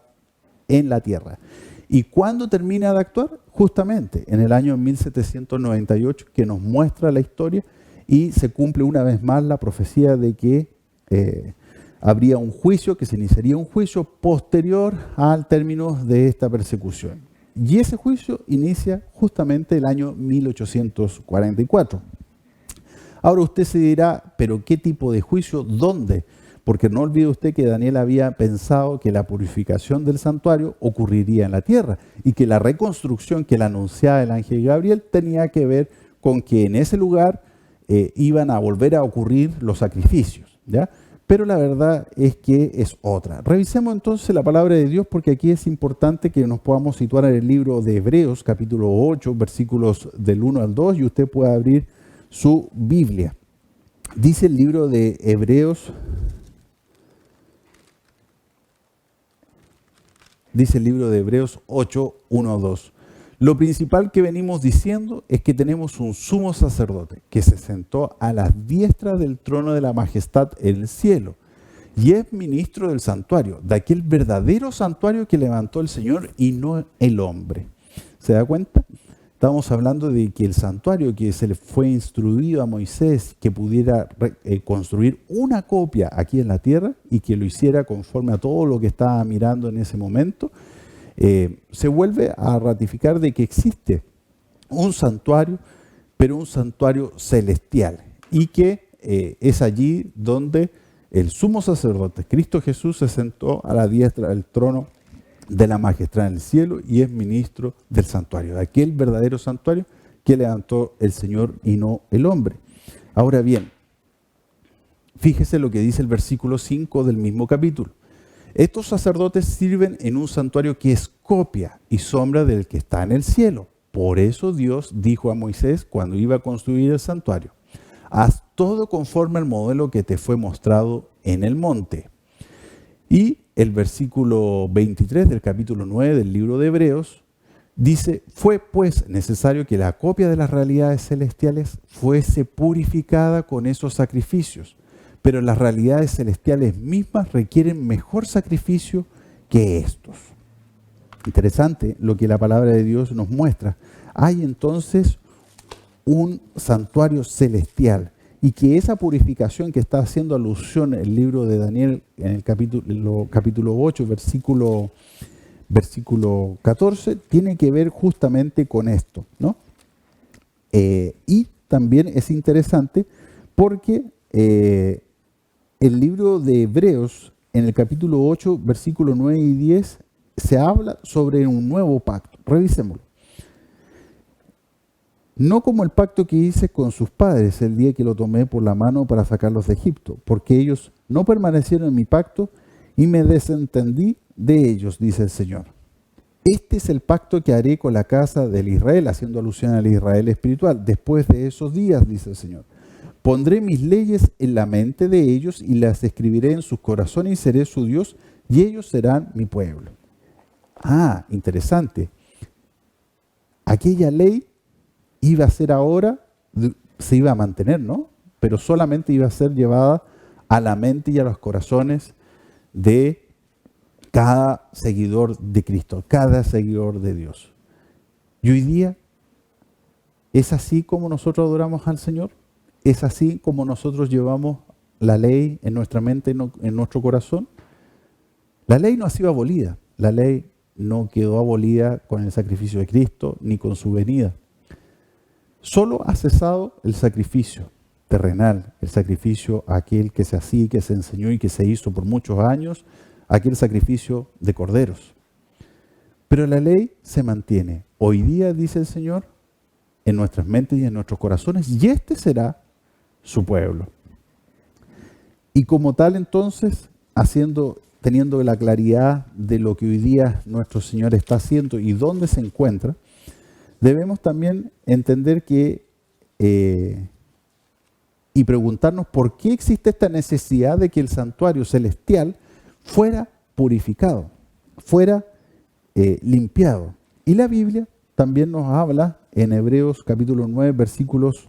en la tierra. ¿Y cuándo termina de actuar? Justamente en el año 1798, que nos muestra la historia y se cumple una vez más la profecía de que habría un juicio, que se iniciaría un juicio posterior al término de esta persecución. Y ese juicio inicia justamente el año 1844. Ahora usted se dirá, ¿pero qué tipo de juicio? ¿Dónde? Porque no olvide usted que Daniel había pensado que la purificación del santuario ocurriría en la tierra y que la reconstrucción que le anunciaba el ángel Gabriel tenía que ver con que en ese lugar iban a volver a ocurrir los sacrificios, ¿ya? Pero la verdad es que es otra. Revisemos entonces la palabra de Dios porque aquí es importante que nos podamos situar en el libro de Hebreos, capítulo 8, versículos del 1 al 2, y usted puede abrir su Biblia. Dice el libro de Hebreos, dice el libro de Hebreos 8, 1 al 2. Lo principal que venimos diciendo es que tenemos un sumo sacerdote que se sentó a la diestra del trono de la majestad en el cielo y es ministro del santuario, de aquel verdadero santuario que levantó el Señor y no el hombre. ¿Se da cuenta? Estamos hablando de que el santuario que se le fue instruido a Moisés que pudiera construir una copia aquí en la tierra y que lo hiciera conforme a todo lo que estaba mirando en ese momento, se vuelve a ratificar de que existe un santuario, pero un santuario celestial, y que es allí donde el sumo sacerdote, Cristo Jesús, se sentó a la diestra del trono de la majestad en el cielo y es ministro del santuario, de aquel verdadero santuario que levantó el Señor y no el hombre. Ahora bien, fíjese lo que dice el versículo 5 del mismo capítulo. Estos sacerdotes sirven en un santuario que es copia y sombra del que está en el cielo. Por eso Dios dijo a Moisés cuando iba a construir el santuario: haz todo conforme al modelo que te fue mostrado en el monte. Y el versículo 23 del capítulo 9 del libro de Hebreos dice: fue pues necesario que la copia de las realidades celestiales fuese purificada con esos sacrificios. Pero las realidades celestiales mismas requieren mejor sacrificio que estos. Interesante lo que la palabra de Dios nos muestra. Hay entonces un santuario celestial y que esa purificación que está haciendo alusión el libro de Daniel en el capítulo 8, versículo 14, tiene que ver justamente con esto, ¿no? Y también es interesante porque el libro de Hebreos, en el capítulo 8, versículos 9 y 10, se habla sobre un nuevo pacto. Revisémoslo. No como el pacto que hice con sus padres el día que lo tomé por la mano para sacarlos de Egipto, porque ellos no permanecieron en mi pacto y me desentendí de ellos, dice el Señor. Este es el pacto que haré con la casa del Israel, haciendo alusión al Israel espiritual, después de esos días, dice el Señor. Pondré mis leyes en la mente de ellos y las escribiré en sus corazones y seré su Dios y ellos serán mi pueblo. Ah, interesante. Aquella ley iba a ser ahora, se iba a mantener, ¿no? Pero solamente iba a ser llevada a la mente y a los corazones de cada seguidor de Cristo, cada seguidor de Dios. Y hoy día, ¿es así como nosotros adoramos al Señor? ¿Es así como nosotros llevamos la ley en nuestra mente, en nuestro corazón? La ley no ha sido abolida. La ley no quedó abolida con el sacrificio de Cristo ni con su venida. Solo ha cesado el sacrificio terrenal, el sacrificio aquel que se hacía, que se enseñó y que se hizo por muchos años, aquel sacrificio de corderos. Pero la ley se mantiene. Hoy día, dice el Señor, en nuestras mentes y en nuestros corazones, y este será su pueblo. Y como tal, entonces, teniendo la claridad de lo que hoy día nuestro Señor está haciendo y dónde se encuentra, debemos también entender que y preguntarnos por qué existe esta necesidad de que el santuario celestial fuera purificado, fuera limpiado. Y la Biblia también nos habla en Hebreos capítulo 9, versículos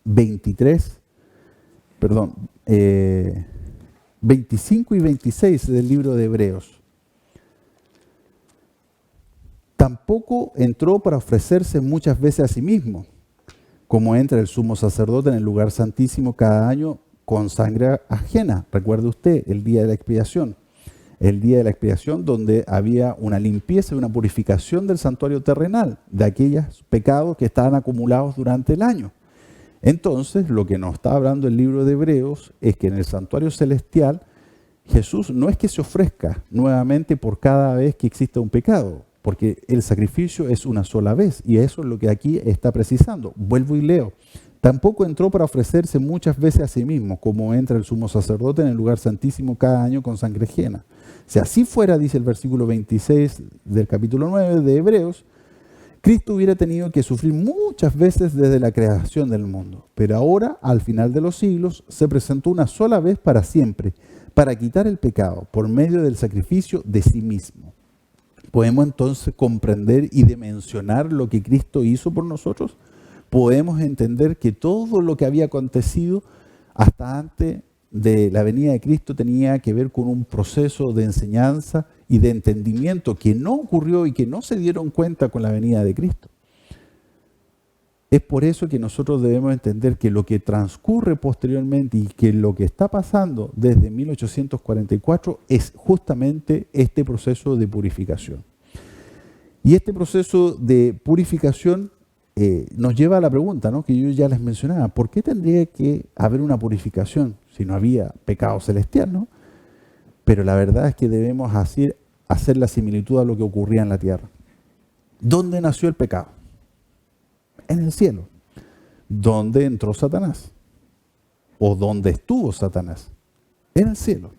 25 y 26 del libro de Hebreos. Tampoco entró para ofrecerse muchas veces a sí mismo, como entra el sumo sacerdote en el lugar santísimo cada año con sangre ajena. Recuerde usted el día de la expiación. El día de la expiación donde había una limpieza y una purificación del santuario terrenal, de aquellos pecados que estaban acumulados durante el año. Entonces, lo que nos está hablando el libro de Hebreos es que en el santuario celestial, Jesús no es que se ofrezca nuevamente por cada vez que exista un pecado, porque el sacrificio es una sola vez, y eso es lo que aquí está precisando. Vuelvo y leo. Tampoco entró para ofrecerse muchas veces a sí mismo, como entra el sumo sacerdote en el lugar santísimo cada año con sangre ajena. Si así fuera, dice el versículo 26 del capítulo 9 de Hebreos, Cristo hubiera tenido que sufrir muchas veces desde la creación del mundo. Pero ahora, al final de los siglos, se presentó una sola vez para siempre, para quitar el pecado, por medio del sacrificio de sí mismo. ¿Podemos entonces comprender y dimensionar lo que Cristo hizo por nosotros? Podemos entender que todo lo que había acontecido hasta antes de la venida de Cristo tenía que ver con un proceso de enseñanza y de entendimiento que no ocurrió y que no se dieron cuenta con la venida de Cristo. Es por eso que nosotros debemos entender que lo que transcurre posteriormente y que lo que está pasando desde 1844 es justamente este proceso de purificación. Y este proceso de purificación nos lleva a la pregunta, ¿no?, que yo ya les mencionaba: ¿por qué tendría que haber una purificación si no había pecado celestial, ¿no? Pero la verdad es que debemos hacer la similitud a lo que ocurría en la tierra. ¿Dónde nació el pecado? En el cielo. ¿Dónde entró Satanás? ¿O dónde estuvo Satanás? En el cielo.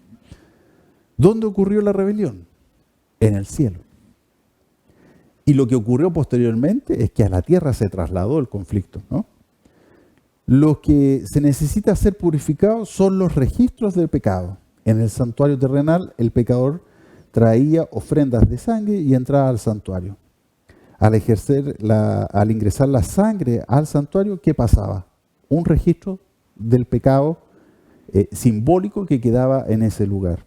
¿Dónde ocurrió la rebelión? En el cielo. Y lo que ocurrió posteriormente es que a la tierra se trasladó el conflicto, ¿no? Lo que se necesita ser purificado son los registros del pecado. En el santuario terrenal, el pecador traía ofrendas de sangre y entraba al santuario. Al ingresar la sangre al santuario, ¿qué pasaba? Un registro del pecado simbólico que quedaba en ese lugar.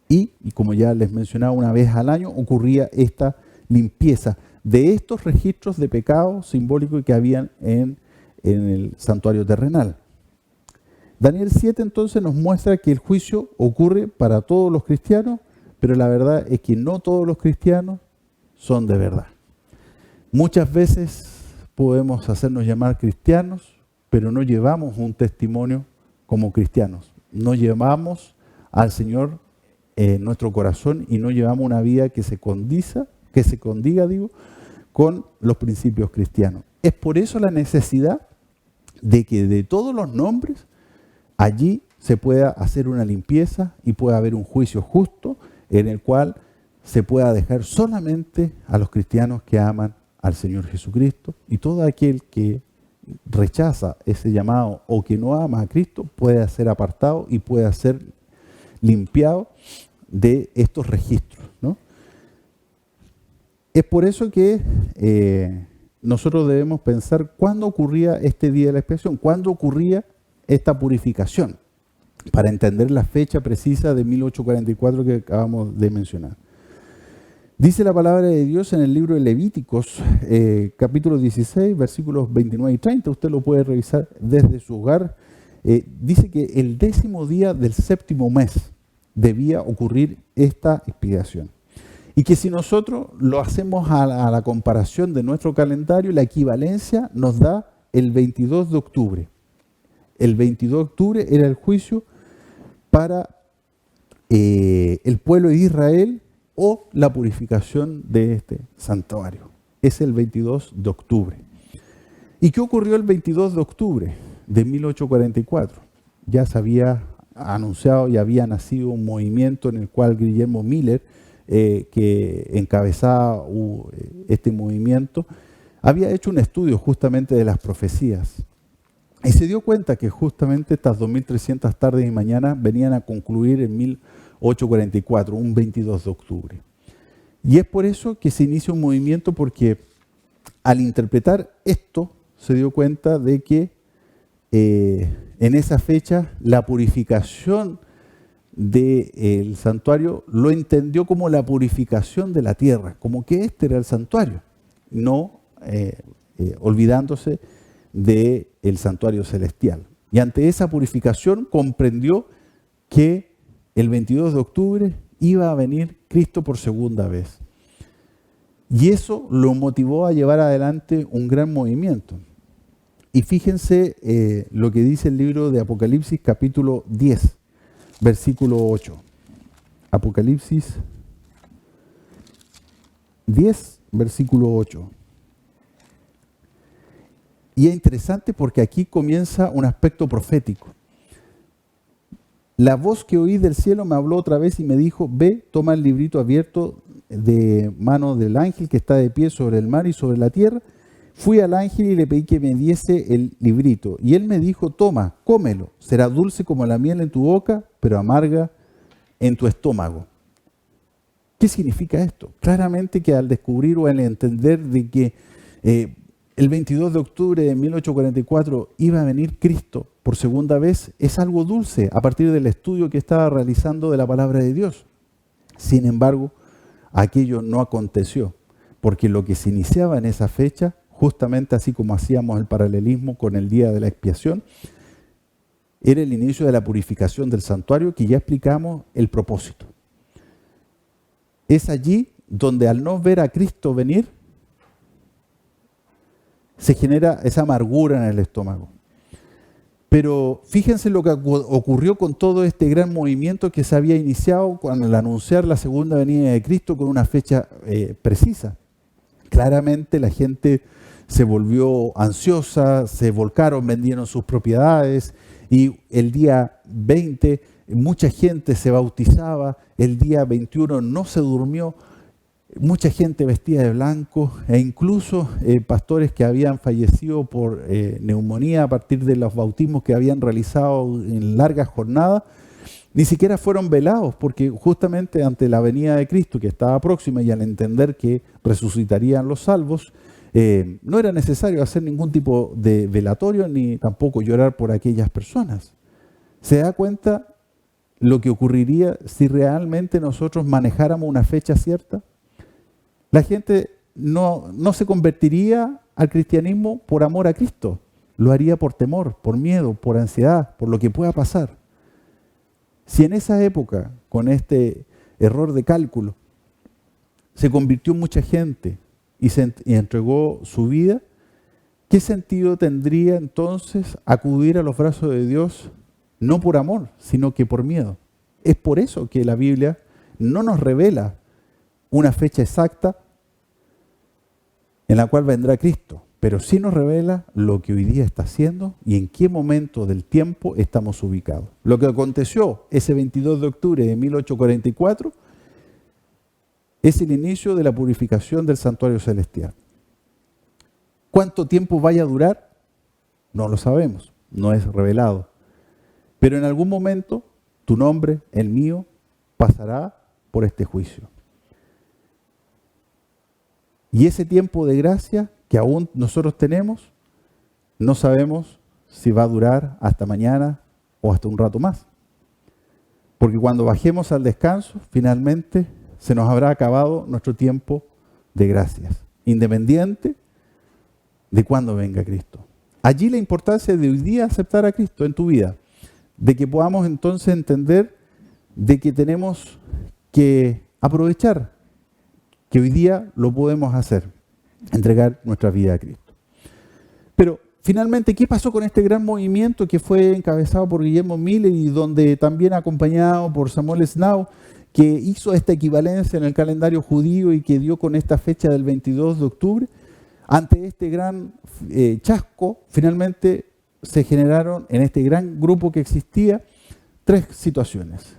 Y como ya les mencionaba, una vez al año ocurría esta limpieza de estos registros de pecado simbólico que habían en el santuario terrenal. Daniel 7 entonces nos muestra que el juicio ocurre para todos los cristianos, pero la verdad es que no todos los cristianos son de verdad. Muchas veces podemos hacernos llamar cristianos, pero no llevamos un testimonio como cristianos. No llevamos al Señor en nuestro corazón y no llevamos una vida que se condiga con los principios cristianos. Es por eso la necesidad de que de todos los nombres allí se pueda hacer una limpieza y pueda haber un juicio justo en el cual se pueda dejar solamente a los cristianos que aman al Señor Jesucristo, y todo aquel que rechaza ese llamado o que no ama a Cristo puede ser apartado y puede ser limpiado de estos registros, ¿no? Es por eso que nosotros debemos pensar cuándo ocurría este día de la expiación, cuándo ocurría esta purificación, para entender la fecha precisa de 1844 que acabamos de mencionar. Dice la palabra de Dios en el libro de Levíticos, capítulo 16, versículos 29 y 30. Usted lo puede revisar desde su hogar. dice que el 10º día del 7º mes debía ocurrir esta expiación. Y que si nosotros lo hacemos a la comparación de nuestro calendario, la equivalencia nos da el 22 de octubre. El 22 de octubre era el juicio para el pueblo de Israel o la purificación de este santuario. Es el 22 de octubre. ¿Y qué ocurrió el 22 de octubre de 1844? Ya se había anunciado y había nacido un movimiento en el cual Guillermo Miller, que encabezaba este movimiento, había hecho un estudio justamente de las profecías. Y se dio cuenta que justamente estas 2300 tardes y mañanas venían a concluir en 1844, un 22 de octubre. Y es por eso que se inicia un movimiento, porque al interpretar esto se dio cuenta de que en esa fecha la purificación del santuario lo entendió como la purificación de la tierra, como que este era el santuario, no olvidándose del santuario celestial. Y ante esa purificación comprendió que el 22 de octubre iba a venir Cristo por segunda vez. Y eso lo motivó a llevar adelante un gran movimiento. Y fíjense lo que dice el libro de Apocalipsis capítulo 10, versículo 8. Apocalipsis 10, versículo 8. Y es interesante porque aquí comienza un aspecto profético. La voz que oí del cielo me habló otra vez y me dijo: ve, toma el librito abierto de mano del ángel que está de pie sobre el mar y sobre la tierra. Fui al ángel y le pedí que me diese el librito. Y él me dijo: toma, cómelo. Será dulce como la miel en tu boca, pero amarga en tu estómago. ¿Qué significa esto? Claramente que al descubrir o al entender de que el 22 de octubre de 1844 iba a venir Cristo por segunda vez, es algo dulce a partir del estudio que estaba realizando de la palabra de Dios. Sin embargo, aquello no aconteció, porque lo que se iniciaba en esa fecha, justamente así como hacíamos el paralelismo con el día de la expiación, era el inicio de la purificación del santuario, que ya explicamos el propósito. Es allí donde, al no ver a Cristo venir, se genera esa amargura en el estómago. Pero fíjense lo que ocurrió con todo este gran movimiento que se había iniciado al anunciar la segunda venida de Cristo con una fecha precisa. Claramente la gente se volvió ansiosa, se volcaron, vendieron sus propiedades, y el día 20 mucha gente se bautizaba, el día 21 no se durmió, mucha gente vestida de blanco, e incluso pastores que habían fallecido por neumonía a partir de los bautismos que habían realizado en largas jornadas, ni siquiera fueron velados, porque justamente ante la venida de Cristo, que estaba próxima, y al entender que resucitarían los salvos, no era necesario hacer ningún tipo de velatorio, ni tampoco llorar por aquellas personas. ¿Se da cuenta lo que ocurriría si realmente nosotros manejáramos una fecha cierta? La gente no se convertiría al cristianismo por amor a Cristo. Lo haría por temor, por miedo, por ansiedad, por lo que pueda pasar. Si en esa época, con este error de cálculo, se convirtió mucha gente y entregó su vida, ¿qué sentido tendría entonces acudir a los brazos de Dios, no por amor, sino que por miedo? Es por eso que la Biblia no nos revela una fecha exacta en la cual vendrá Cristo, pero sí nos revela lo que hoy día está haciendo y en qué momento del tiempo estamos ubicados. Lo que aconteció ese 22 de octubre de 1844 es el inicio de la purificación del santuario celestial. ¿Cuánto tiempo vaya a durar? No lo sabemos, no es revelado. Pero en algún momento tu nombre, el mío, pasará por este juicio. Y ese tiempo de gracia que aún nosotros tenemos, no sabemos si va a durar hasta mañana o hasta un rato más. Porque cuando bajemos al descanso, finalmente se nos habrá acabado nuestro tiempo de gracias, independiente de cuándo venga Cristo. Allí la importancia de hoy día aceptar a Cristo en tu vida, de que podamos entonces entender de que tenemos que aprovechar que hoy día lo podemos hacer, entregar nuestra vida a Cristo. Pero finalmente, ¿qué pasó con este gran movimiento que fue encabezado por Guillermo Miller y donde también acompañado por Samuel Snow, que hizo esta equivalencia en el calendario judío y que dio con esta fecha del 22 de octubre? Ante este gran chasco, finalmente se generaron en este gran grupo que existía 3 situaciones.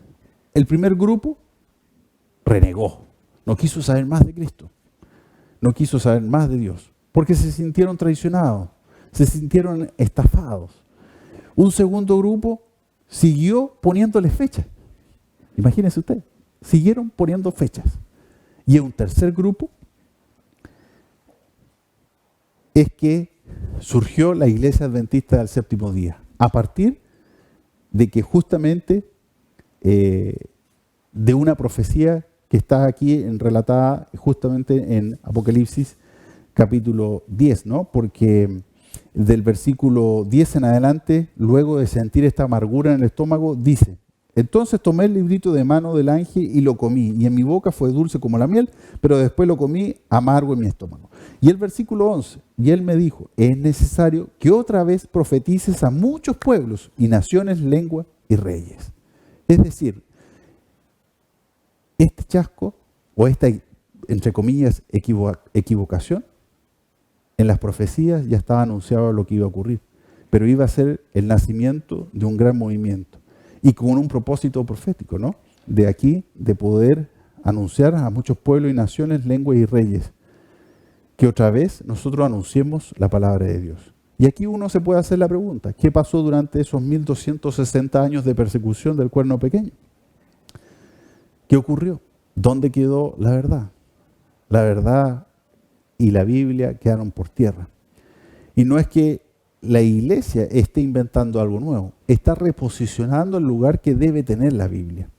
El primer grupo renegó, no quiso saber más de Cristo, no quiso saber más de Dios, porque se sintieron traicionados, se sintieron estafados. Un segundo grupo siguió poniéndole fechas. Imagínense usted, siguieron poniendo fechas. Y un tercer grupo es que surgió la Iglesia Adventista del Séptimo Día, a partir de que justamente de una profecía que está aquí relatada justamente en Apocalipsis capítulo 10, ¿no? Porque del versículo 10 en adelante, luego de sentir esta amargura en el estómago, dice: entonces tomé el librito de mano del ángel y lo comí, y en mi boca fue dulce como la miel, pero después lo comí amargo en mi estómago. Y el versículo 11, y él me dijo: es necesario que otra vez profetices a muchos pueblos y naciones, lenguas y reyes. Es decir, este chasco, o esta, entre comillas, equivocación, en las profecías ya estaba anunciado lo que iba a ocurrir, pero iba a ser el nacimiento de un gran movimiento. Y con un propósito profético, ¿no? De aquí, de poder anunciar a muchos pueblos y naciones, lenguas y reyes, que otra vez nosotros anunciemos la palabra de Dios. Y aquí uno se puede hacer la pregunta: ¿qué pasó durante esos 1260 años de persecución del cuerno pequeño? ¿Qué ocurrió? ¿Dónde quedó la verdad? La verdad y la Biblia quedaron por tierra. Y no es que la iglesia esté inventando algo nuevo, está reposicionando el lugar que debe tener la Biblia.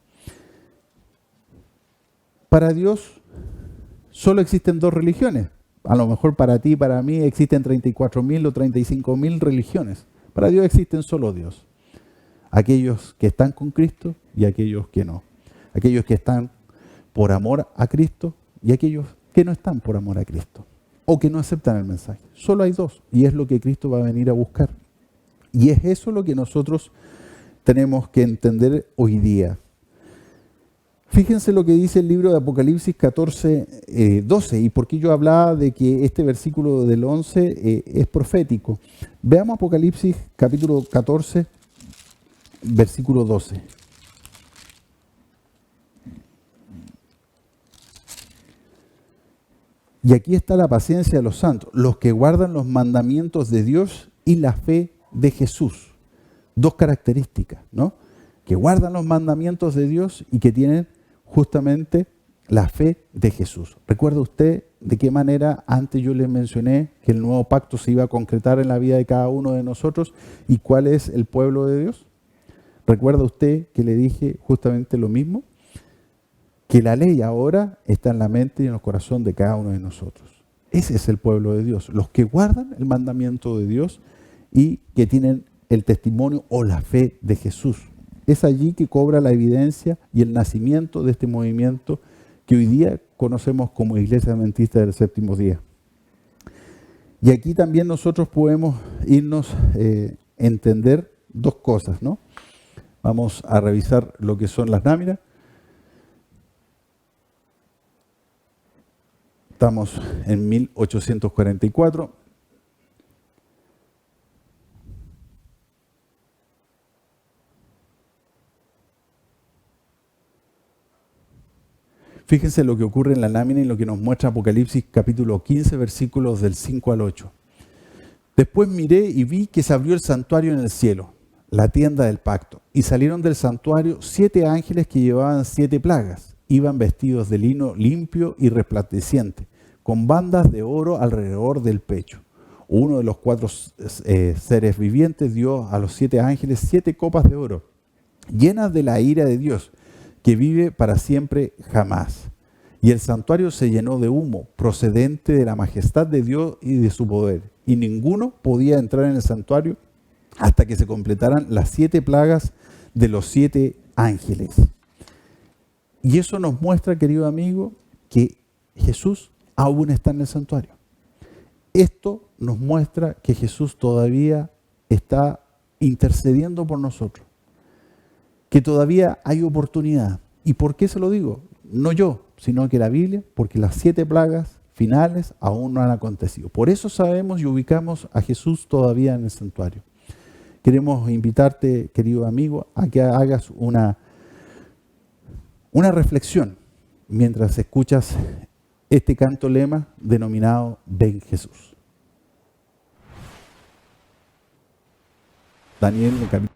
Para Dios solo existen 2 religiones. A lo mejor para ti y para mí existen 34.000 o 35.000 religiones. Para Dios existen solo Dios. Aquellos que están con Cristo y aquellos que no. Aquellos que están por amor a Cristo y aquellos que no están por amor a Cristo, o que no aceptan el mensaje. Solo hay 2, y es lo que Cristo va a venir a buscar. Y es eso lo que nosotros tenemos que entender hoy día. Fíjense lo que dice el libro de Apocalipsis 14, 12, y por qué yo hablaba de que este versículo del 11 es profético. Veamos Apocalipsis capítulo 14, versículo 12. Y aquí está la paciencia de los santos, los que guardan los mandamientos de Dios y la fe de Jesús. 2 características, ¿no? Que guardan los mandamientos de Dios y que tienen justamente la fe de Jesús. ¿Recuerda usted de qué manera antes yo le mencioné que el nuevo pacto se iba a concretar en la vida de cada uno de nosotros y cuál es el pueblo de Dios? ¿Recuerda usted que le dije justamente lo mismo? Que la ley ahora está en la mente y en el corazón de cada uno de nosotros. Ese es el pueblo de Dios, los que guardan el mandamiento de Dios y que tienen el testimonio o la fe de Jesús. Es allí que cobra la evidencia y el nacimiento de este movimiento que hoy día conocemos como Iglesia Adventista del Séptimo Día. Y aquí también nosotros podemos irnos entender 2 cosas, ¿no? Vamos a revisar lo que son las láminas. Estamos en 1844. Fíjense lo que ocurre en la lámina y lo que nos muestra Apocalipsis capítulo 15, versículos del 5 al 8. Después miré y vi que se abrió el santuario en el cielo, la tienda del pacto, y salieron del santuario 7 ángeles que llevaban 7 plagas. Iban vestidos de lino limpio y resplandeciente, con bandas de oro alrededor del pecho. Uno de los 4 seres vivientes dio a los 7 ángeles 7 copas de oro, llenas de la ira de Dios, que vive para siempre jamás. Y el santuario se llenó de humo, procedente de la majestad de Dios y de su poder. y ninguno podía entrar en el santuario hasta que se completaran las 7 plagas de los 7 ángeles. Y eso nos muestra, querido amigo, que Jesús aún está en el santuario. Esto nos muestra que Jesús todavía está intercediendo por nosotros, que todavía hay oportunidad. ¿Y por qué se lo digo? No yo, sino que la Biblia, porque las 7 plagas finales aún no han acontecido. Por eso sabemos y ubicamos a Jesús todavía en el santuario. Queremos invitarte, querido amigo, a que hagas una reflexión mientras escuchas este canto lema denominado Ven Jesús. Daniel, capítulo.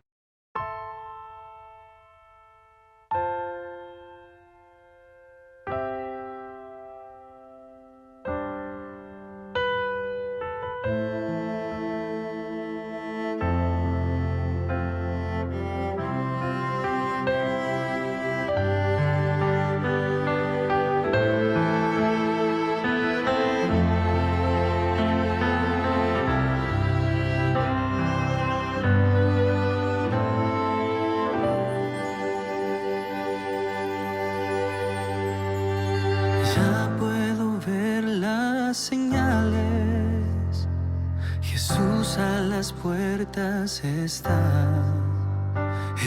Ya puedo ver las señales. Jesús a las puertas está.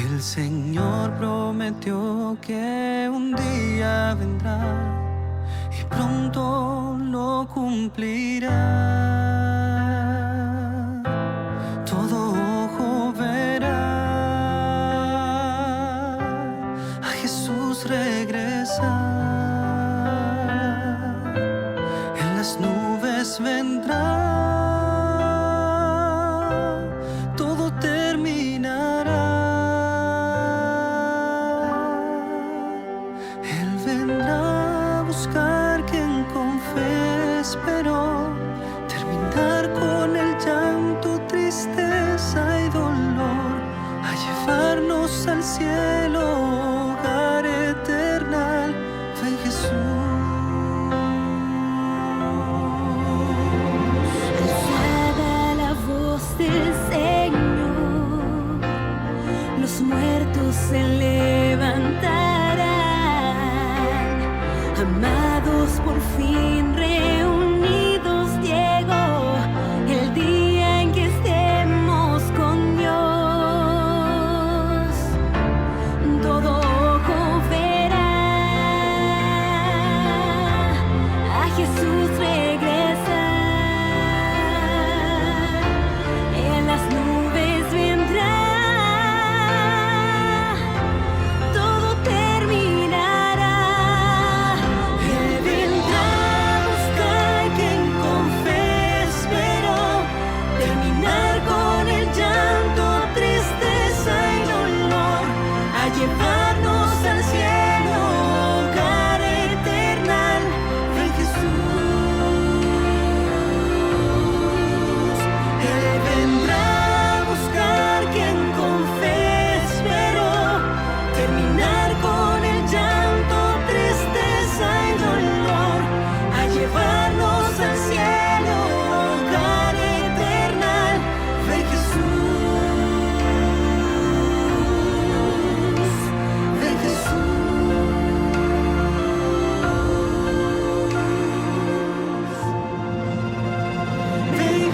El Señor prometió que un día vendrá y pronto lo cumplirá. Todo ojo verá a Jesús regresar. En las nubes vendrá, todo terminará. Él vendrá a buscar quien con fe esperó, terminar con el llanto, tristeza y dolor, a llevarnos al cielo, hogar eternal. Ven Jesús. Alzada la voz del Señor, los muertos se levantarán. Amados, por fin reunidos llegó el día en que estemos con Dios. Todo ojo verá a Jesús regresar. En las nubes vendrá, todo terminará. Él vendrá a buscar quien con fe esperó, terminar con el llanto, tristeza y dolor, a llevarnos al cielo, hogar eternal. Ven Jesús. Él vendrá a buscar quien con fe esperó, terminar con el llanto, tristeza y dolor, a llevarnos al cielo, hogar eternal. Ven Jesús. Ven Jesús. Ven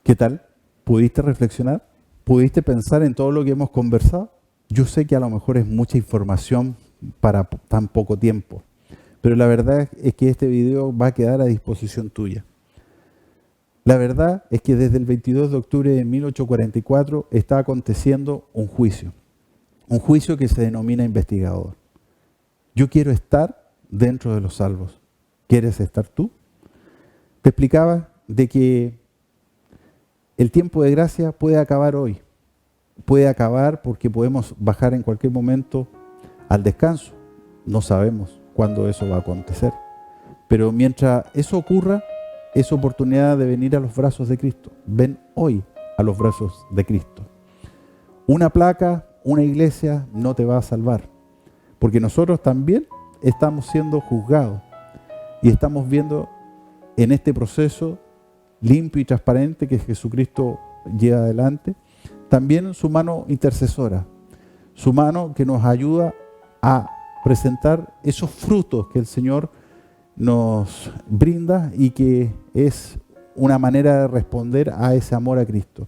¿Qué tal? ¿Pudiste reflexionar? ¿Pudiste pensar en todo lo que hemos conversado? Yo sé que a lo mejor es mucha información para tan poco tiempo, pero la verdad es que este video va a quedar a disposición tuya. La verdad es que desde el 22 de octubre de 1844 está aconteciendo un juicio. un juicio que se denomina investigador. Yo quiero estar dentro de los salvos. ¿Quieres estar tú? Te explicaba de que el tiempo de gracia puede acabar hoy. Puede acabar porque podemos bajar en cualquier momento al descanso. No sabemos cuándo eso va a acontecer. Pero mientras eso ocurra, es oportunidad de venir a los brazos de Cristo. Ven hoy a los brazos de Cristo. Una placa, una iglesia no te va a salvar. Porque nosotros también estamos siendo juzgados. Y estamos viendo en este proceso limpio y transparente que Jesucristo lleva adelante, también su mano intercesora, su mano que nos ayuda a presentar esos frutos que el Señor nos brinda y que es una manera de responder a ese amor a Cristo.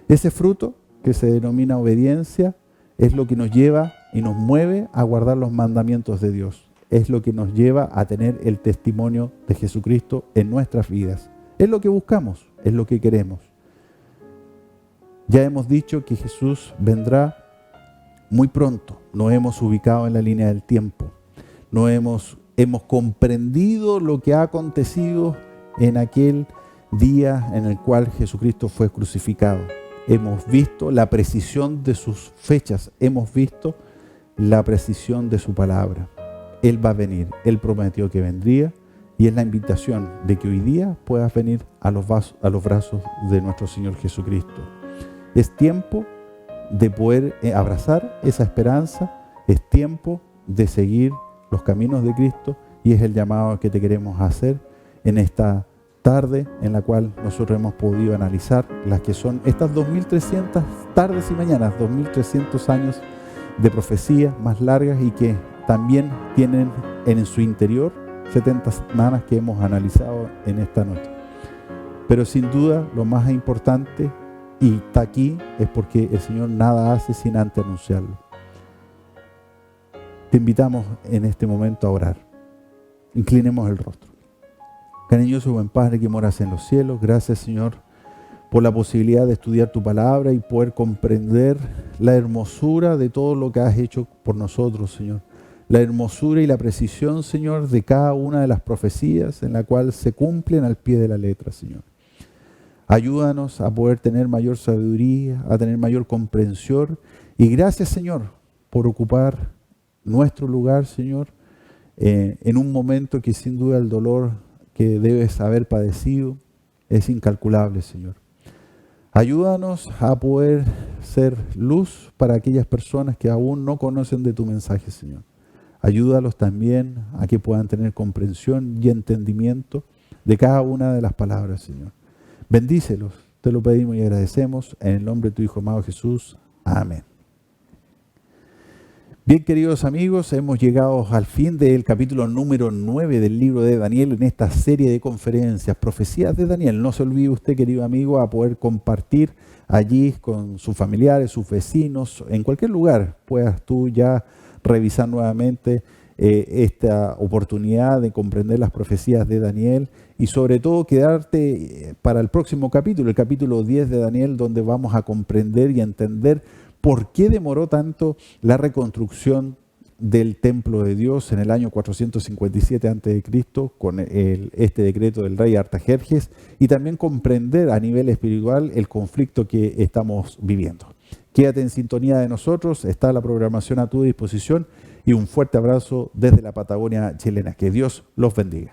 Ese fruto que se denomina obediencia es lo que nos lleva y nos mueve a guardar los mandamientos de Dios. Es lo que nos lleva a tener el testimonio de Jesucristo en nuestras vidas. Es lo que buscamos, es lo que queremos. Ya hemos dicho que Jesús vendrá muy pronto. Nos hemos ubicado en la línea del tiempo. Hemos comprendido lo que ha acontecido en aquel día en el cual Jesucristo fue crucificado. Hemos visto la precisión de sus fechas. Hemos visto la precisión de su palabra. Él va a venir. Él prometió que vendría. Y es la invitación de que hoy día puedas venir a los brazos de nuestro Señor Jesucristo. Es tiempo de poder abrazar esa esperanza. Es tiempo de seguir los caminos de Cristo. Y es el llamado que te queremos hacer en esta tarde en la cual nosotros hemos podido analizar las que son estas 2.300 tardes y mañanas, 2.300 años de profecía más largas y que también tienen en su interior 70 semanas que hemos analizado en esta noche. Pero sin duda lo más importante y está aquí es porque el Señor nada hace sin antes anunciarlo. Te invitamos en este momento a orar. Inclinemos el rostro. Cariñoso buen Padre que moras en los cielos, gracias Señor por la posibilidad de estudiar tu palabra y poder comprender la hermosura de todo lo que has hecho por nosotros, Señor. La hermosura y la precisión, Señor, de cada una de las profecías en la cual se cumplen al pie de la letra, Señor. Ayúdanos a poder tener mayor sabiduría, a tener mayor comprensión. Y gracias, Señor, por ocupar nuestro lugar, Señor, en un momento que sin duda el dolor que debes haber padecido es incalculable, Señor. Ayúdanos a poder ser luz para aquellas personas que aún no conocen de tu mensaje, Señor. Ayúdalos también a que puedan tener comprensión y entendimiento de cada una de las palabras, Señor. Bendícelos, te lo pedimos y agradecemos en el nombre de tu Hijo amado Jesús. Amén. Bien, queridos amigos, hemos llegado al fin del capítulo número 9 del libro de Daniel en esta serie de conferencias, Profecías de Daniel. No se olvide usted, querido amigo, a poder compartir allí con sus familiares, sus vecinos, en cualquier lugar puedas tú ya revisar nuevamente esta oportunidad de comprender las profecías de Daniel y sobre todo quedarte para el próximo capítulo, el capítulo 10 de Daniel, donde vamos a comprender y entender por qué demoró tanto la reconstrucción del templo de Dios en el año 457 a.C. con este decreto del rey Artajerjes y también comprender a nivel espiritual el conflicto que estamos viviendo. Quédate en sintonía de nosotros, está la programación a tu disposición y un fuerte abrazo desde la Patagonia chilena. Que Dios los bendiga.